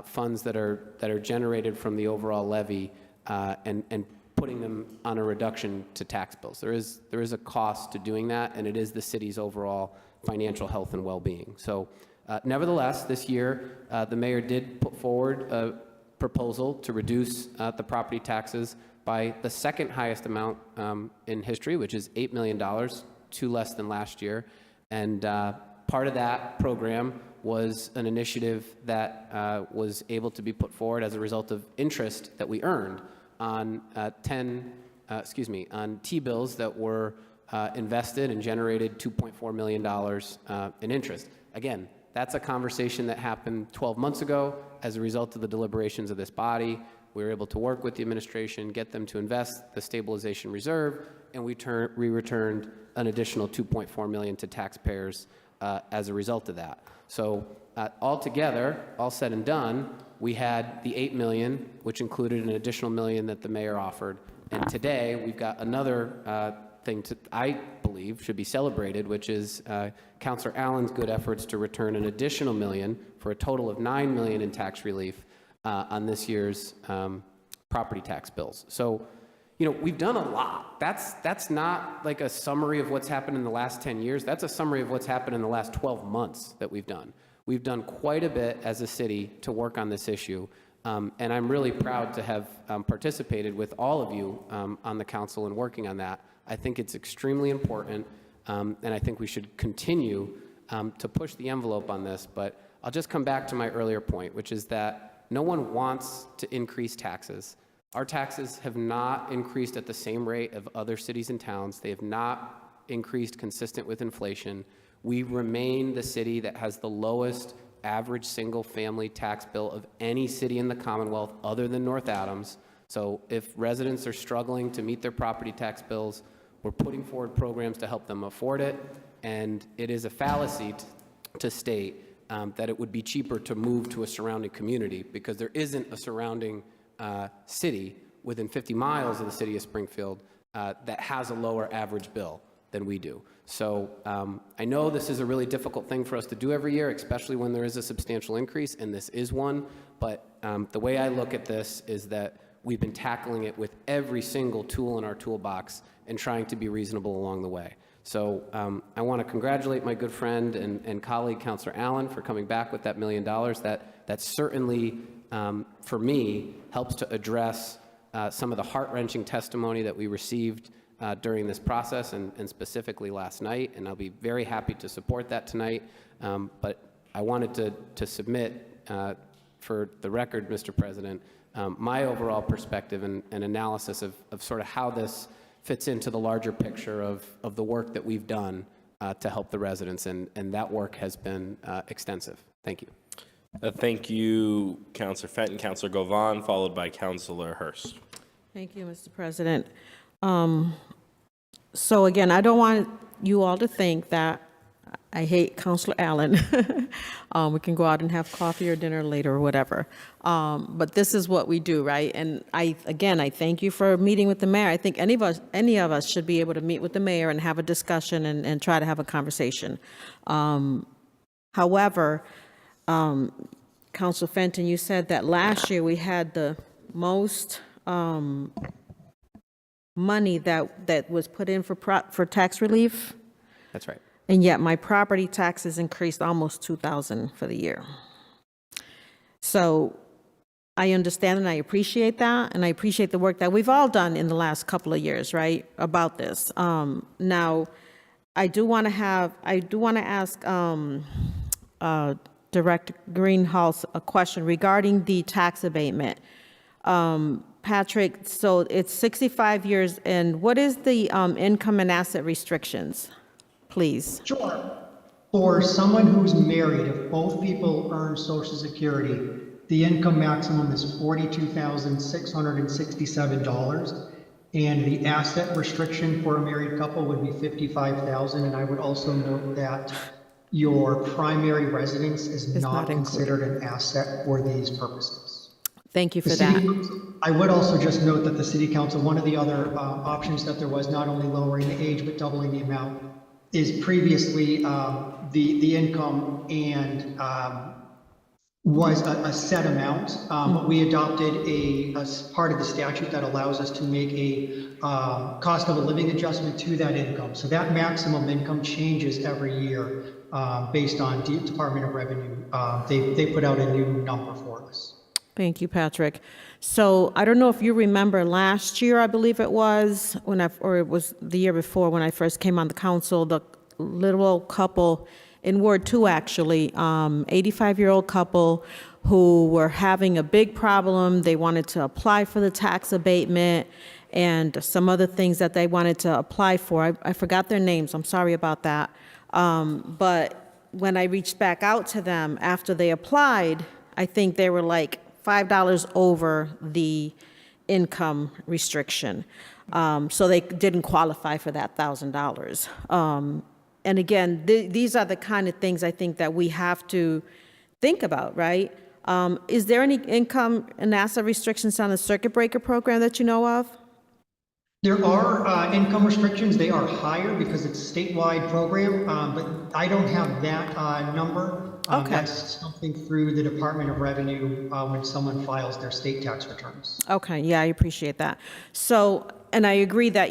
funds that are generated from the overall levy and putting them on a reduction to tax bills. There is a cost to doing that, and it is the city's overall financial health and well-being. So nevertheless, this year, the mayor did put forward a proposal to reduce the property taxes by the second highest amount in history, which is $8 million, 2 less than last year. And part of that program was an initiative that was able to be put forward as a result of interest that we earned on on T-bills that were invested and generated $2.4 million in interest. Again, that's a conversation that happened 12 months ago as a result of the deliberations of this body. We were able to work with the administration, get them to invest the stabilization reserve, and we returned an additional $2.4 million to taxpayers as a result of that. So altogether, all said and done, we had the $8 million, which included an additional $1 million that the mayor offered. And today, we've got another thing I believe should be celebrated, which is Councilor Allen's good efforts to return an additional $1 million for a total of $9 million in tax relief on this year's property tax bills. So, we've done a lot. That's not like a summary of what's happened in the last 10 years. That's a summary of what's happened in the last 12 months that we've done. We've done quite a bit as a city to work on this issue. And I'm really proud to have participated with all of you on the council in working on that. I think it's extremely important, and I think we should continue to push the envelope on this. But I'll just come back to my earlier point, which is that no one wants to increase taxes. Our taxes have not increased at the same rate of other cities and towns. They have not increased consistent with inflation. We remain the city that has the lowest average single-family tax bill of any city in the Commonwealth other than North Adams. So if residents are struggling to meet their property tax bills, we're putting forward programs to help them afford it. And it is a fallacy to state that it would be cheaper to move to a surrounding community, because there isn't a surrounding city within 50 miles of the city of Springfield that has a lower average bill than we do. So I know this is a really difficult thing for us to do every year, especially when there is a substantial increase, and this is one. But the way I look at this is that we've been tackling it with every single tool in our toolbox and trying to be reasonable along the way. So I want to congratulate my good friend and colleague, Councilor Allen, for coming back with that $1 million. That certainly, for me, helps to address some of the heart-wrenching testimony that we received during this process and specifically last night, and I'll be very happy to support that tonight. But I wanted to submit for the record, Mr. President, my overall perspective and analysis of sort of how this fits into the larger picture of the work that we've done to help the residents, and that work has been extensive. Thank you. Thank you, Councilor Fenton. Councilor Govan, followed by Councilor Hurst. Thank you, Mr. President. So again, I don't want you all to think that I hate Councilor Allen. We can go out and have coffee or dinner later or whatever. But this is what we do, right? And I thank you for meeting with the mayor. I think any of us should be able to meet with the mayor and have a discussion and try to have a conversation. However, Councilor Fenton, you said that last year we had the most money that was put in for tax relief. That's right. And yet my property taxes increased almost $2,000 for the year. So I understand and I appreciate that, and I appreciate the work that we've all done in the last couple of years, right, about this. Now, I do want to ask Director Greenhalgh a question regarding the tax abatement. Patrick, so it's 65 years, and what is the income and asset restrictions? Please. Sure. For someone who's married, if both people earn Social Security, the income maximum is $42,667, and the asset restriction for a married couple would be $55,000. And I would also note that your primary residence is not considered an asset for these purposes. Thank you for that. I would also just note that the City Council, one of the other options that there was, not only lowering the age but doubling the amount, is previously the income and was a set amount, but we adopted a part of the statute that allows us to make a cost of a living adjustment to that income. So that maximum income changes every year based on Department of Revenue. They put out a new number for us. Thank you, Patrick. So I don't know if you remember last year, I believe it was, or it was the year before when I first came on the council, the little old couple in Ward 2, actually, 85-year-old couple who were having a big problem. They wanted to apply for the tax abatement and some other things that they wanted to apply for. I forgot their names. I'm sorry about that. But when I reached back out to them after they applied, I think they were like $5 over the income restriction. So they didn't qualify for that $1,000. And again, these are the kind of things I think that we have to think about, right? Is there any income and asset restrictions on the circuit breaker program that you know of? There are income restrictions. They are higher because it's a statewide program, but I don't have that number. Okay. That's something through the Department of Revenue when someone files their state tax returns. Okay, yeah, I appreciate that. So, and I agree that,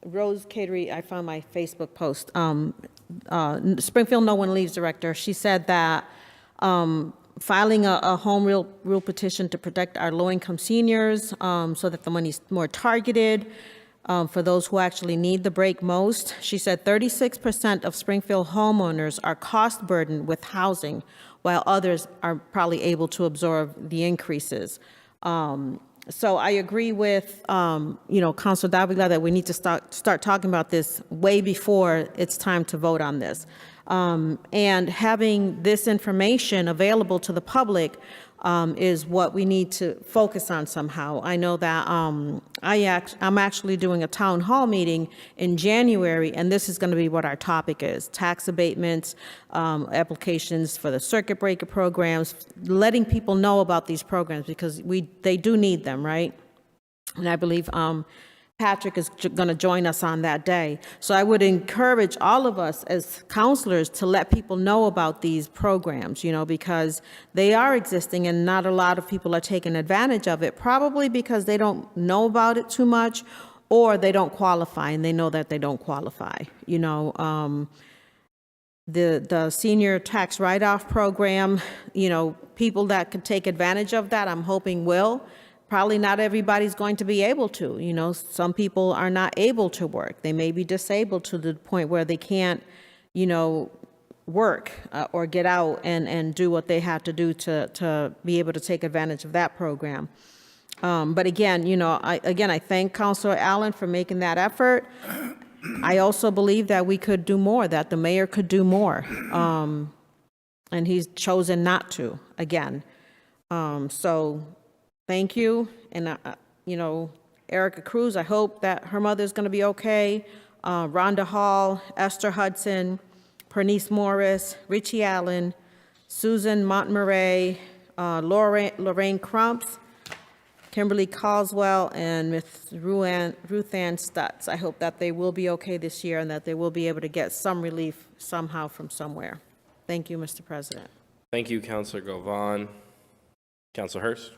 Rose Catery, I found my Facebook post, Springfield No One Leaves director, she said that filing a home rule petition to protect our low-income seniors so that the money's more targeted for those who actually need the break most. She said 36% of Springfield homeowners are cost burdened with housing, while others are probably able to absorb the increases. So I agree with, Councilor Davila that we need to start talking about this way before it's time to vote on this. And having this information available to the public is what we need to focus on somehow. I know that I'm actually doing a town hall meeting in January, and this is going to be what our topic is: tax abatements, applications for the circuit breaker programs, letting people know about these programs because they do need them, right? And I believe Patrick is going to join us on that day. So I would encourage all of us as counselors to let people know about these programs, because they are existing and not a lot of people are taking advantage of it, probably because they don't know about it too much or they don't qualify and they know that they don't qualify. The senior tax write-off program, people that could take advantage of that, I'm hoping will. Probably not everybody's going to be able to. Some people are not able to work. They may be disabled to the point where they can't, work or get out and do what they have to do to be able to take advantage of that program. But again, I thank Councilor Allen for making that effort. I also believe that we could do more, that the mayor could do more. And he's chosen not to, again. So thank you. And, Erica Cruz, I hope that her mother's going to be okay. Rhonda Hall, Esther Hudson, Pernice Morris, Richie Allen, Susan Montmurray, Lorraine Crumps, Kimberly Caldwell, and Ms. Ruth Ann Stutz. I hope that they will be okay this year and that they will be able to get some relief somehow from somewhere. Thank you, Mr. President. Thank you, Councilor Govan. Councilor Hurst.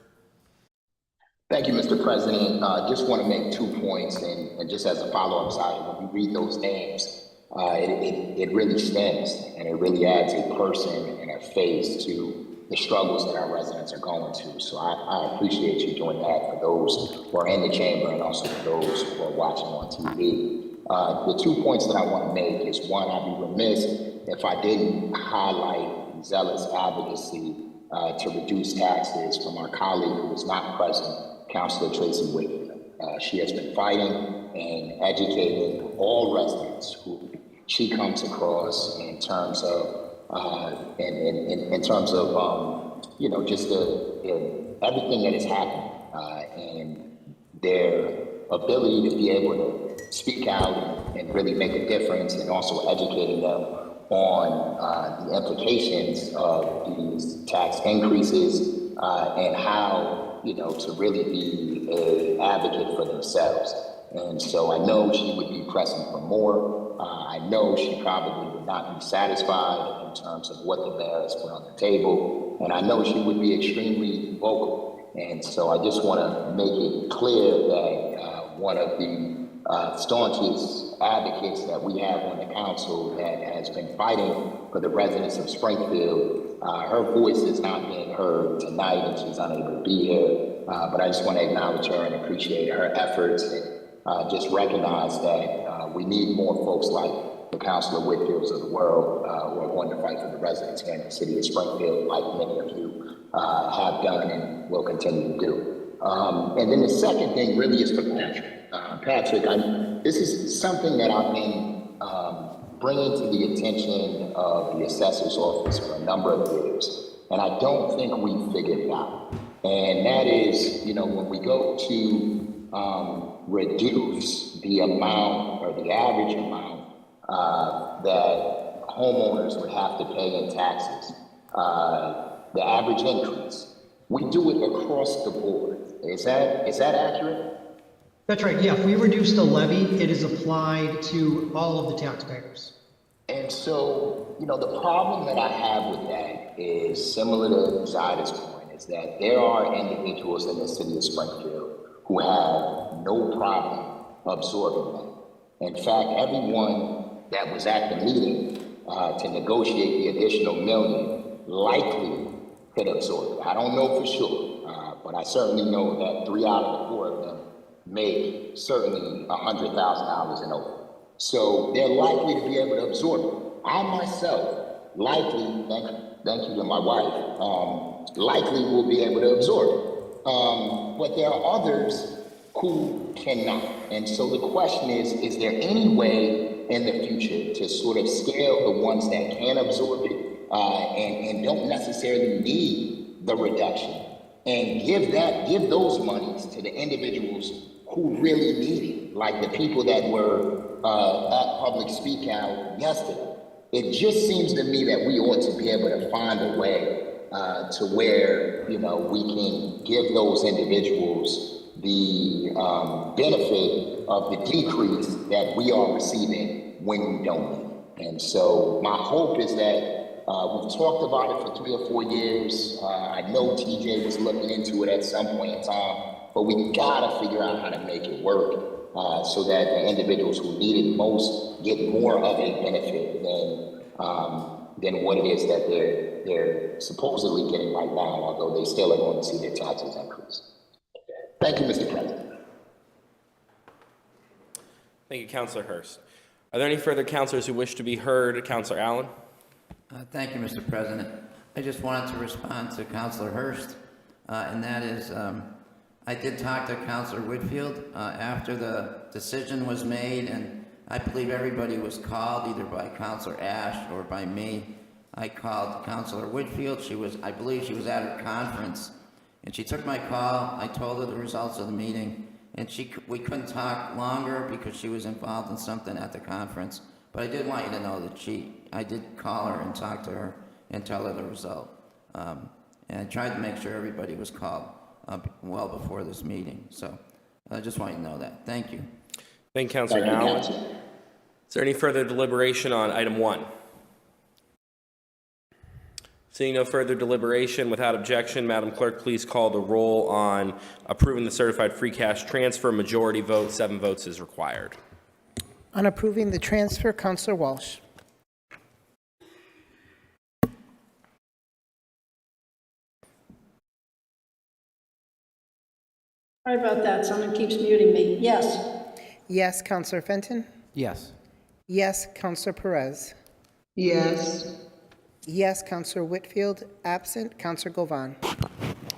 Thank you, Mr. President. Just want to make 2 points, and just as a follow-up side, when we read those names, it really stems, and it really adds a person and a face to the struggles that our residents are going to. So I appreciate you doing that for those who are in the chamber and also for those who are watching on TV. The 2 points that I want to make is, one, I'd be remiss if I didn't highlight zealous advocacy to reduce taxes from our colleague who was not present, Councilor Tracy Whitfield. She has been fighting and educating all residents who she comes across in terms of just everything that has happened and their ability to be able to speak out and really make a difference, and also educating them on the implications of these tax increases and how to really be an advocate for themselves. And so I know she would be pressing for more. I know she probably would not be satisfied in terms of what the mayor has put on the table. And I know she would be extremely vocal. And so I just want to make it clear that one of the staunchest advocates that we have on the council that has been fighting for the residents of Springfield, her voice is not being heard tonight and she's unable to be here. But I just want to acknowledge her and appreciate her efforts, and just recognize that we need more folks like the Councilor Whitfields of the world who are going to fight for the residents here in the city of Springfield, like many of you have done and will continue to do. And then the second thing really is for Patrick. Patrick, this is something that I've been bringing to the attention of the assessor's office for a number of years, and I don't think we figured it out. And that is, when we go to reduce the amount or the average amount that homeowners would have to pay in taxes, the average increase, we do it across the board. Is that accurate? That's right. Yeah, if we reduce the levy, it is applied to all of the taxpayers. And so, the problem that I have with that is similar to Zaida's point, is that there are individuals in the city of Springfield who have no problem absorbing that. In fact, everyone that was at the meeting to negotiate the additional $1 million likely could absorb it. I don't know for sure, but I certainly know that 3 out of the 4 of them make certainly $100,000 and over. So they're likely to be able to absorb it. I myself likely, thank you to my wife, likely will be able to absorb it. But there are others who cannot. And so the question is there any way in the future to sort of scale the ones that can absorb it and don't necessarily need the reduction, and give those monies to the individuals who really need it, like the people that were at Public Speak Out yesterday? It just seems to me that we ought to be able to find a way to where, we can give those individuals the benefit of the decrease that we are receiving when we donate. And so my hope is that we've talked about it for 3 or 4 years. I know TJ was looking into it at some point in time, but we gotta figure out how to make it work so that the individuals who need it most get more of a benefit than what it is that they're supposedly getting right now, although they still are going to see their taxes increase. Thank you, Mr. President. Thank you, Councilor Hurst. Are there any further councilors who wish to be heard? Councilor Allen? Thank you, Mr. President. I just wanted to respond to Councilor Hurst, and that is, I did talk to Councilor Whitfield after the decision was made, and I believe everybody was called either by Councilor Ash or by me. I called Councilor Whitfield. I believe she was at her conference, and she took my call. I told her the results of the meeting, and we couldn't talk longer because she was involved in something at the conference. But I did want you to know that I did call her and talk to her and tell her the result. And I tried to make sure everybody was called well before this meeting. So I just want you to know that. Thank you. Thank you, Councilor Allen. Is there any further deliberation on item 1? Seeing no further deliberation, without objection, Madam Clerk, please call the roll on approving the certified free cash transfer. Majority vote, 7 votes is required. On approving the transfer, Councilor Walsh. Sorry about that, someone keeps muting me. Yes. Yes, Councilor Fenton. Yes. Yes, Councilor Perez. Yes. Yes, Councilor Whitfield. Absent, Councilor Govan.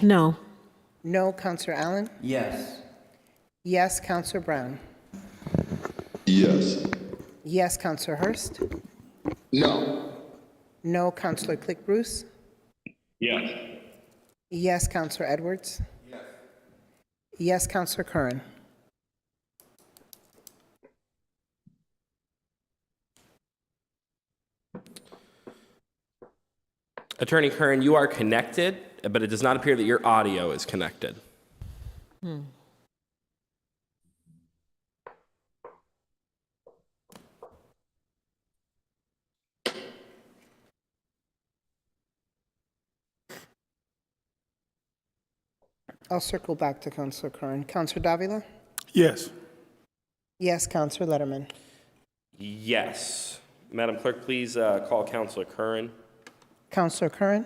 No. No, Councilor Allen. Yes. Yes, Councilor Brown. Yes. Yes, Councilor Hurst. No. No, Councilor Click Bruce. Yes. Yes, Councilor Edwards. Yes. Yes, Councilor Curran. Attorney Curran, you are connected, but it does not appear that your audio is connected. I'll circle back to Councilor Curran. Councilor Davila? Yes. Yes, Councilor Letterman. Yes. Madam Clerk, please call Councilor Curran. Councilor Curran?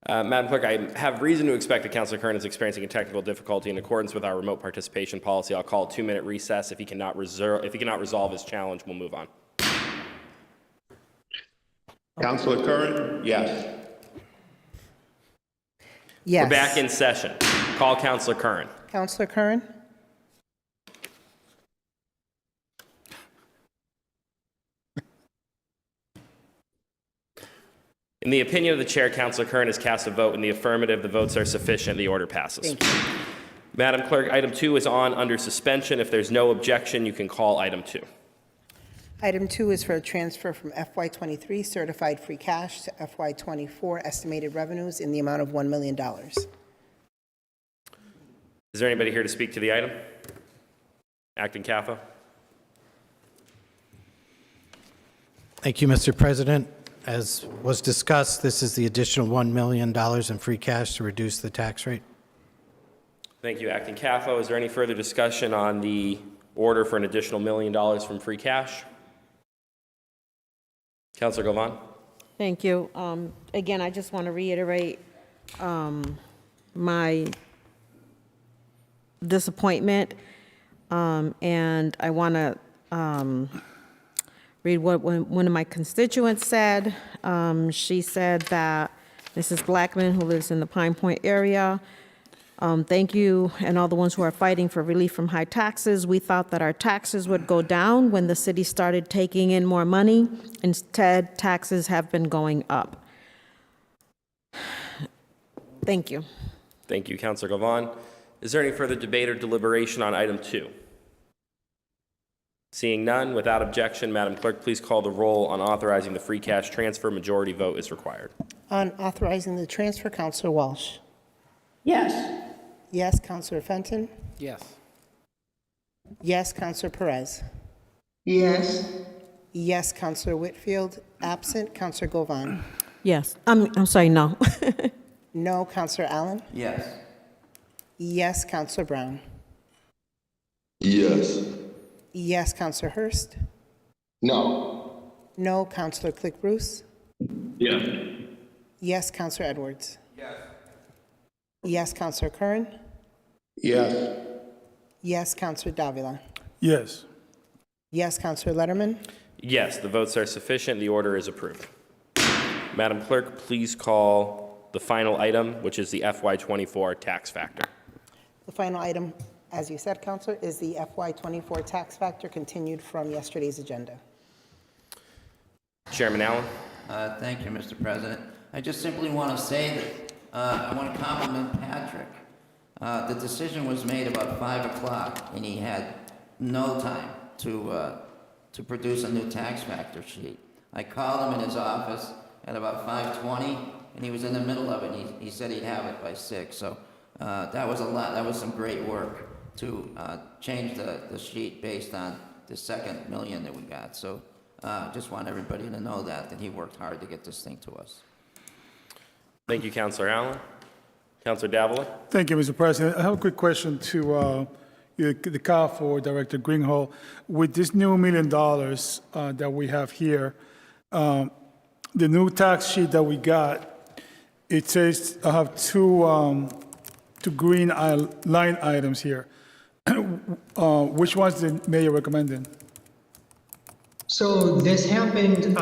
Madam Clerk, I have reason to expect that Councilor Curran is experiencing a technical difficulty. In accordance with our remote participation policy, I'll call a 2-minute recess. If he cannot resolve his challenge, we'll move on. Councilor Curran? Yes. Yes. We're back in session. Call Councilor Curran. Councilor Curran? In the opinion of the chair, Councilor Curran has cast a vote in the affirmative. The votes are sufficient. The order passes. Thank you. Madam Clerk, item 2 is on under suspension. If there's no objection, you can call item 2. Item 2 is for a transfer from FY23 certified free cash to FY24 estimated revenues in the amount of $1 million. Is there anybody here to speak to the item? Acting CAFO. Thank you, Mr. President. As was discussed, this is the additional $1 million in free cash to reduce the tax rate. Thank you, Acting CAFO. Is there any further discussion on the order for an additional $1 million from free cash? Councilor Govan. Thank you. Again, I just want to reiterate my disappointment, and I want to read what one of my constituents said. She said that Mrs. Blackman, who lives in the Pine Point area, thank you and all the ones who are fighting for relief from high taxes. We thought that our taxes would go down when the city started taking in more money. Instead, taxes have been going up. Thank you. Thank you, Councilor Govan. Is there any further debate or deliberation on item 2? Seeing none, without objection, Madam Clerk, please call the roll on authorizing the free cash transfer. Majority vote is required. On authorizing the transfer, Counselor Walsh. Yes. Yes, Counselor Fenton. Yes. Yes, Counselor Perez. Yes. Yes, Counselor Whitfield. Absent, Counselor Govan. Yes, I'm sorry, no. No, Counselor Allen. Yes. Yes, Counselor Brown. Yes. Yes, Counselor Hurst. No. No, Counselor Click Bruce. Yes. Yes, Counselor Edwards. Yes. Yes, Counselor Curran. Yes. Yes, Counselor Davila. Yes. Yes, Counselor Letterman. Yes, the votes are sufficient. The order is approved. Madam Clerk, please call the final item, which is the FY24 tax factor. The final item, as you said, Counselor, is the FY24 tax factor continued from yesterday's agenda. Chairman Allen? Thank you, Mr. President. I just simply want to say that I want to compliment Patrick. The decision was made about 5 o'clock, and he had no time to produce a new tax factor sheet. I called him in his office at about 5:20, and he was in the middle of it. He said he'd have it by 6. So that was a lot. That was some great work to change the sheet based on the second million that we got. So just want everybody to know that he worked hard to get this thing to us. Thank you, Councilor Allen. Councilor Davila? Thank you, Mr. President. I have a quick question to the CAFO Director Greenhall. With this new $1 million that we have here, the new tax sheet that we got, it says I have two green line items here. Which one's the mayor recommending? So this happened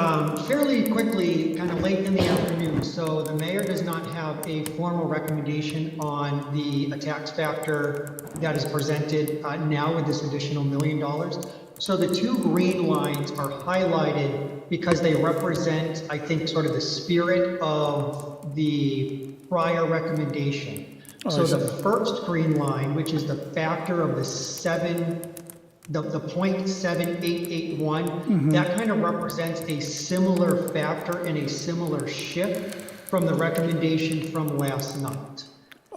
fairly quickly, kind of late in the afternoon. So the mayor does not have a formal recommendation on the tax factor that is presented now with this additional $1 million. So the two green lines are highlighted because they represent, I think, sort of the spirit of the prior recommendation. So the first green line, which is the factor of the 0.7881, that kind of represents a similar factor and a similar shift from the recommendation from last night.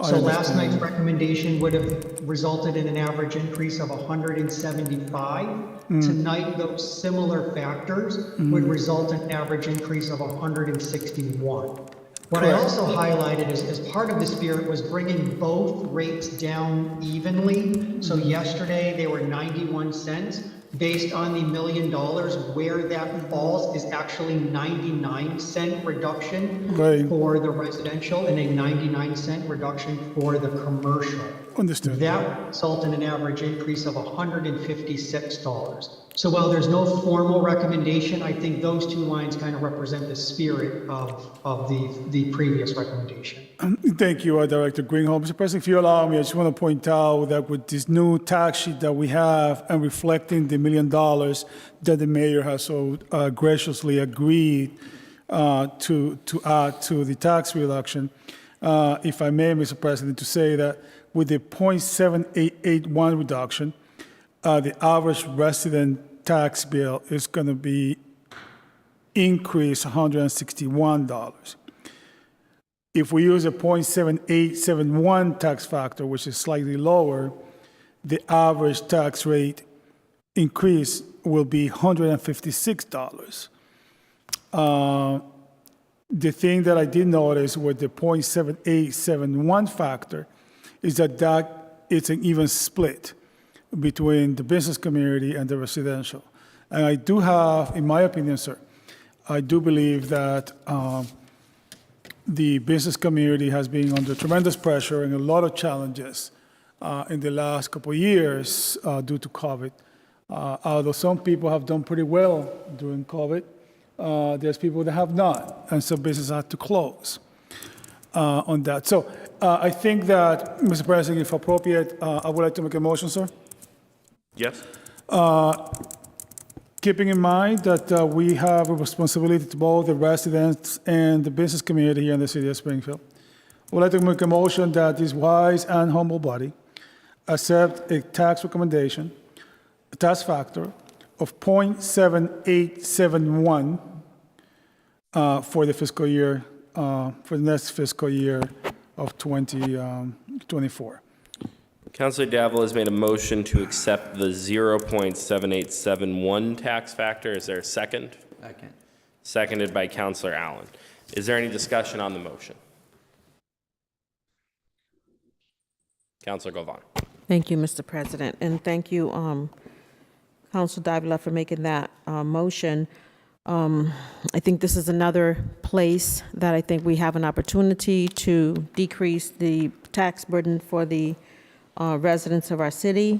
So last night's recommendation would have resulted in an average increase of 175. Tonight, those similar factors would result in an average increase of 161. What I also highlighted is, as part of the spirit, was bringing both rates down evenly. So yesterday, they were 91 cents. Based on the $1 million, where that falls is actually 99-cent reduction for the residential and a 99-cent reduction for the commercial. Understood. That would result in an average increase of $156. So while there's no formal recommendation, I think those two lines kind of represent the spirit of the previous recommendation. Thank you, Director Greenholm. Mr. President, if you allow me, I just want to point out that with this new tax sheet that we have and reflecting the $1 million that the mayor has so graciously agreed to add to the tax reduction, if I may, Mr. President, to say that with the 0.7881 reduction, the average resident tax bill is going to be increased $161. If we use a 0.7871 tax factor, which is slightly lower, the average tax rate increase will be $156. The thing that I did notice with the 0.7871 factor is that it's an even split between the business community and the residential. And I do have, in my opinion, sir, I do believe that the business community has been under tremendous pressure and a lot of challenges in the last couple of years due to COVID. Although some people have done pretty well during COVID, there's people that have not, and some businesses had to close on that. So I think that, Mr. President, if appropriate, I would like to make a motion, sir. Yes. Keeping in mind that we have a responsibility to both the residents and the business community here in the city of Springfield, I would like to make a motion that this wise and humble body accept a tax recommendation, a tax factor of 0.7871 for the fiscal year, for the next fiscal year of 2024. Counselor Davila has made a motion to accept the 0.7871 tax factor. Is there a second? Second. Seconded by Counselor Allen. Is there any discussion on the motion? Counselor Govan. Thank you, Mr. President, and thank you, Council Davila, for making that motion. I think this is another place that I think we have an opportunity to decrease the tax burden for the residents of our city.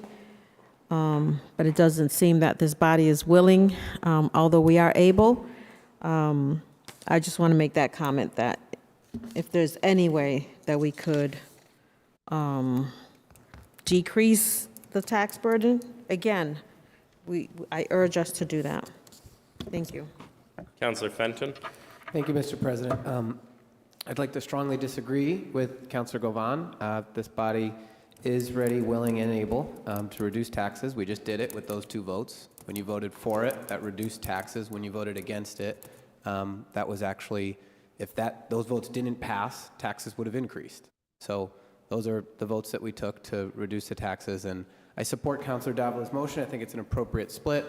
But it doesn't seem that this body is willing, although we are able. I just want to make that comment that if there's any way that we could decrease the tax burden, again, I urge us to do that. Thank you. Counselor Fenton. Thank you, Mr. President. I'd like to strongly disagree with Councilor Govan. This body is ready, willing, and able to reduce taxes. We just did it with those 2 votes. When you voted for it, that reduced taxes. When you voted against it, that was actually, if those votes didn't pass, taxes would have increased. So those are the votes that we took to reduce the taxes. And I support Councilor Davila's motion. I think it's an appropriate split.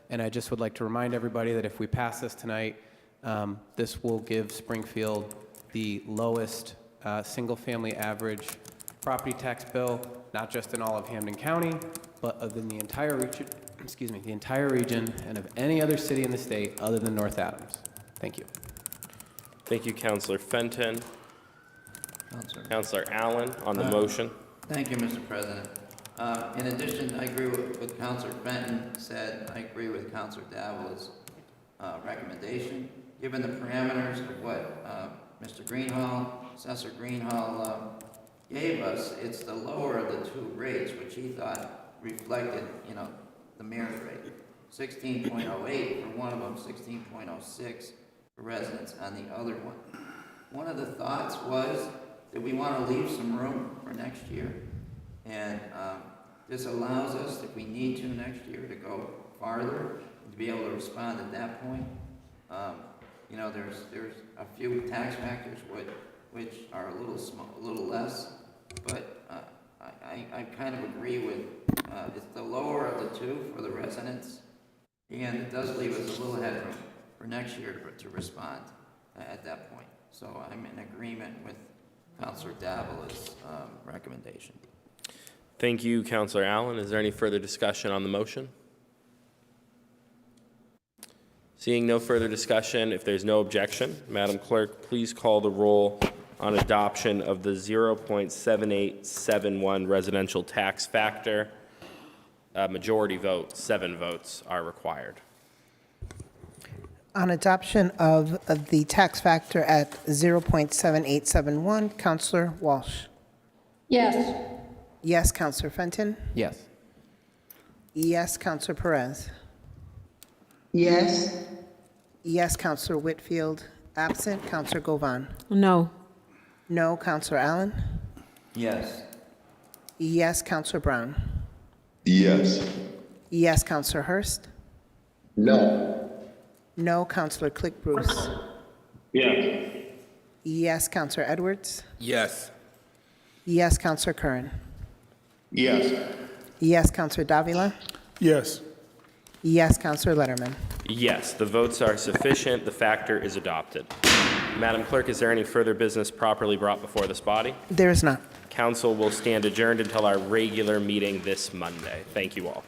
And I just would like to remind everybody that if we pass this tonight, this will give Springfield the lowest single-family average property tax bill, not just in all of Hampden County, but in the entire region, the entire region, and of any other city in the state other than North Adams. Thank you. Thank you, Counselor Fenton. Counselor Allen on the motion. Thank you, Mr. President. In addition, I agree with what Counselor Fenton said. I agree with Counselor Davila's recommendation. Given the parameters of what Mr. Greenhall, Assessor Greenhall gave us, it's the lower of the 2 rates, which he thought reflected, the mayor's rate. 16.08 for one of them, 16.06 for residents on the other one. One of the thoughts was that we want to leave some room for next year. And this allows us, if we need to next year, to go farther and to be able to respond at that point. There's a few tax factors which are a little less, but I kind of agree with it's the lower of the 2 for the residents, and it does leave us a little headroom for next year to respond at that point. So I'm in agreement with Councilor Davila's recommendation. Thank you, Counselor Allen. Is there any further discussion on the motion? Seeing no further discussion, if there's no objection, Madam Clerk, please call the roll on adoption of the 0.7871 residential tax factor. Majority vote, 7 votes are required. On adoption of the tax factor at 0.7871, Counselor Walsh. Yes. Yes, Counselor Fenton. Yes. Yes, Counselor Perez. Yes. Yes, Counselor Whitfield. Absent, Counselor Govan. No. No, Counselor Allen. Yes. Yes, Counselor Brown. Yes. Yes, Counselor Hurst. No. No, Counselor Click Bruce. Yes. Yes, Counselor Edwards. Yes. Yes, Counselor Curran. Yes. Yes, Counselor Davila. Yes. Yes, Counselor Letterman. Yes, the votes are sufficient. The factor is adopted. Madam Clerk, is there any further business properly brought before this body? There is not. Council will stand adjourned until our regular meeting this Monday. Thank you all.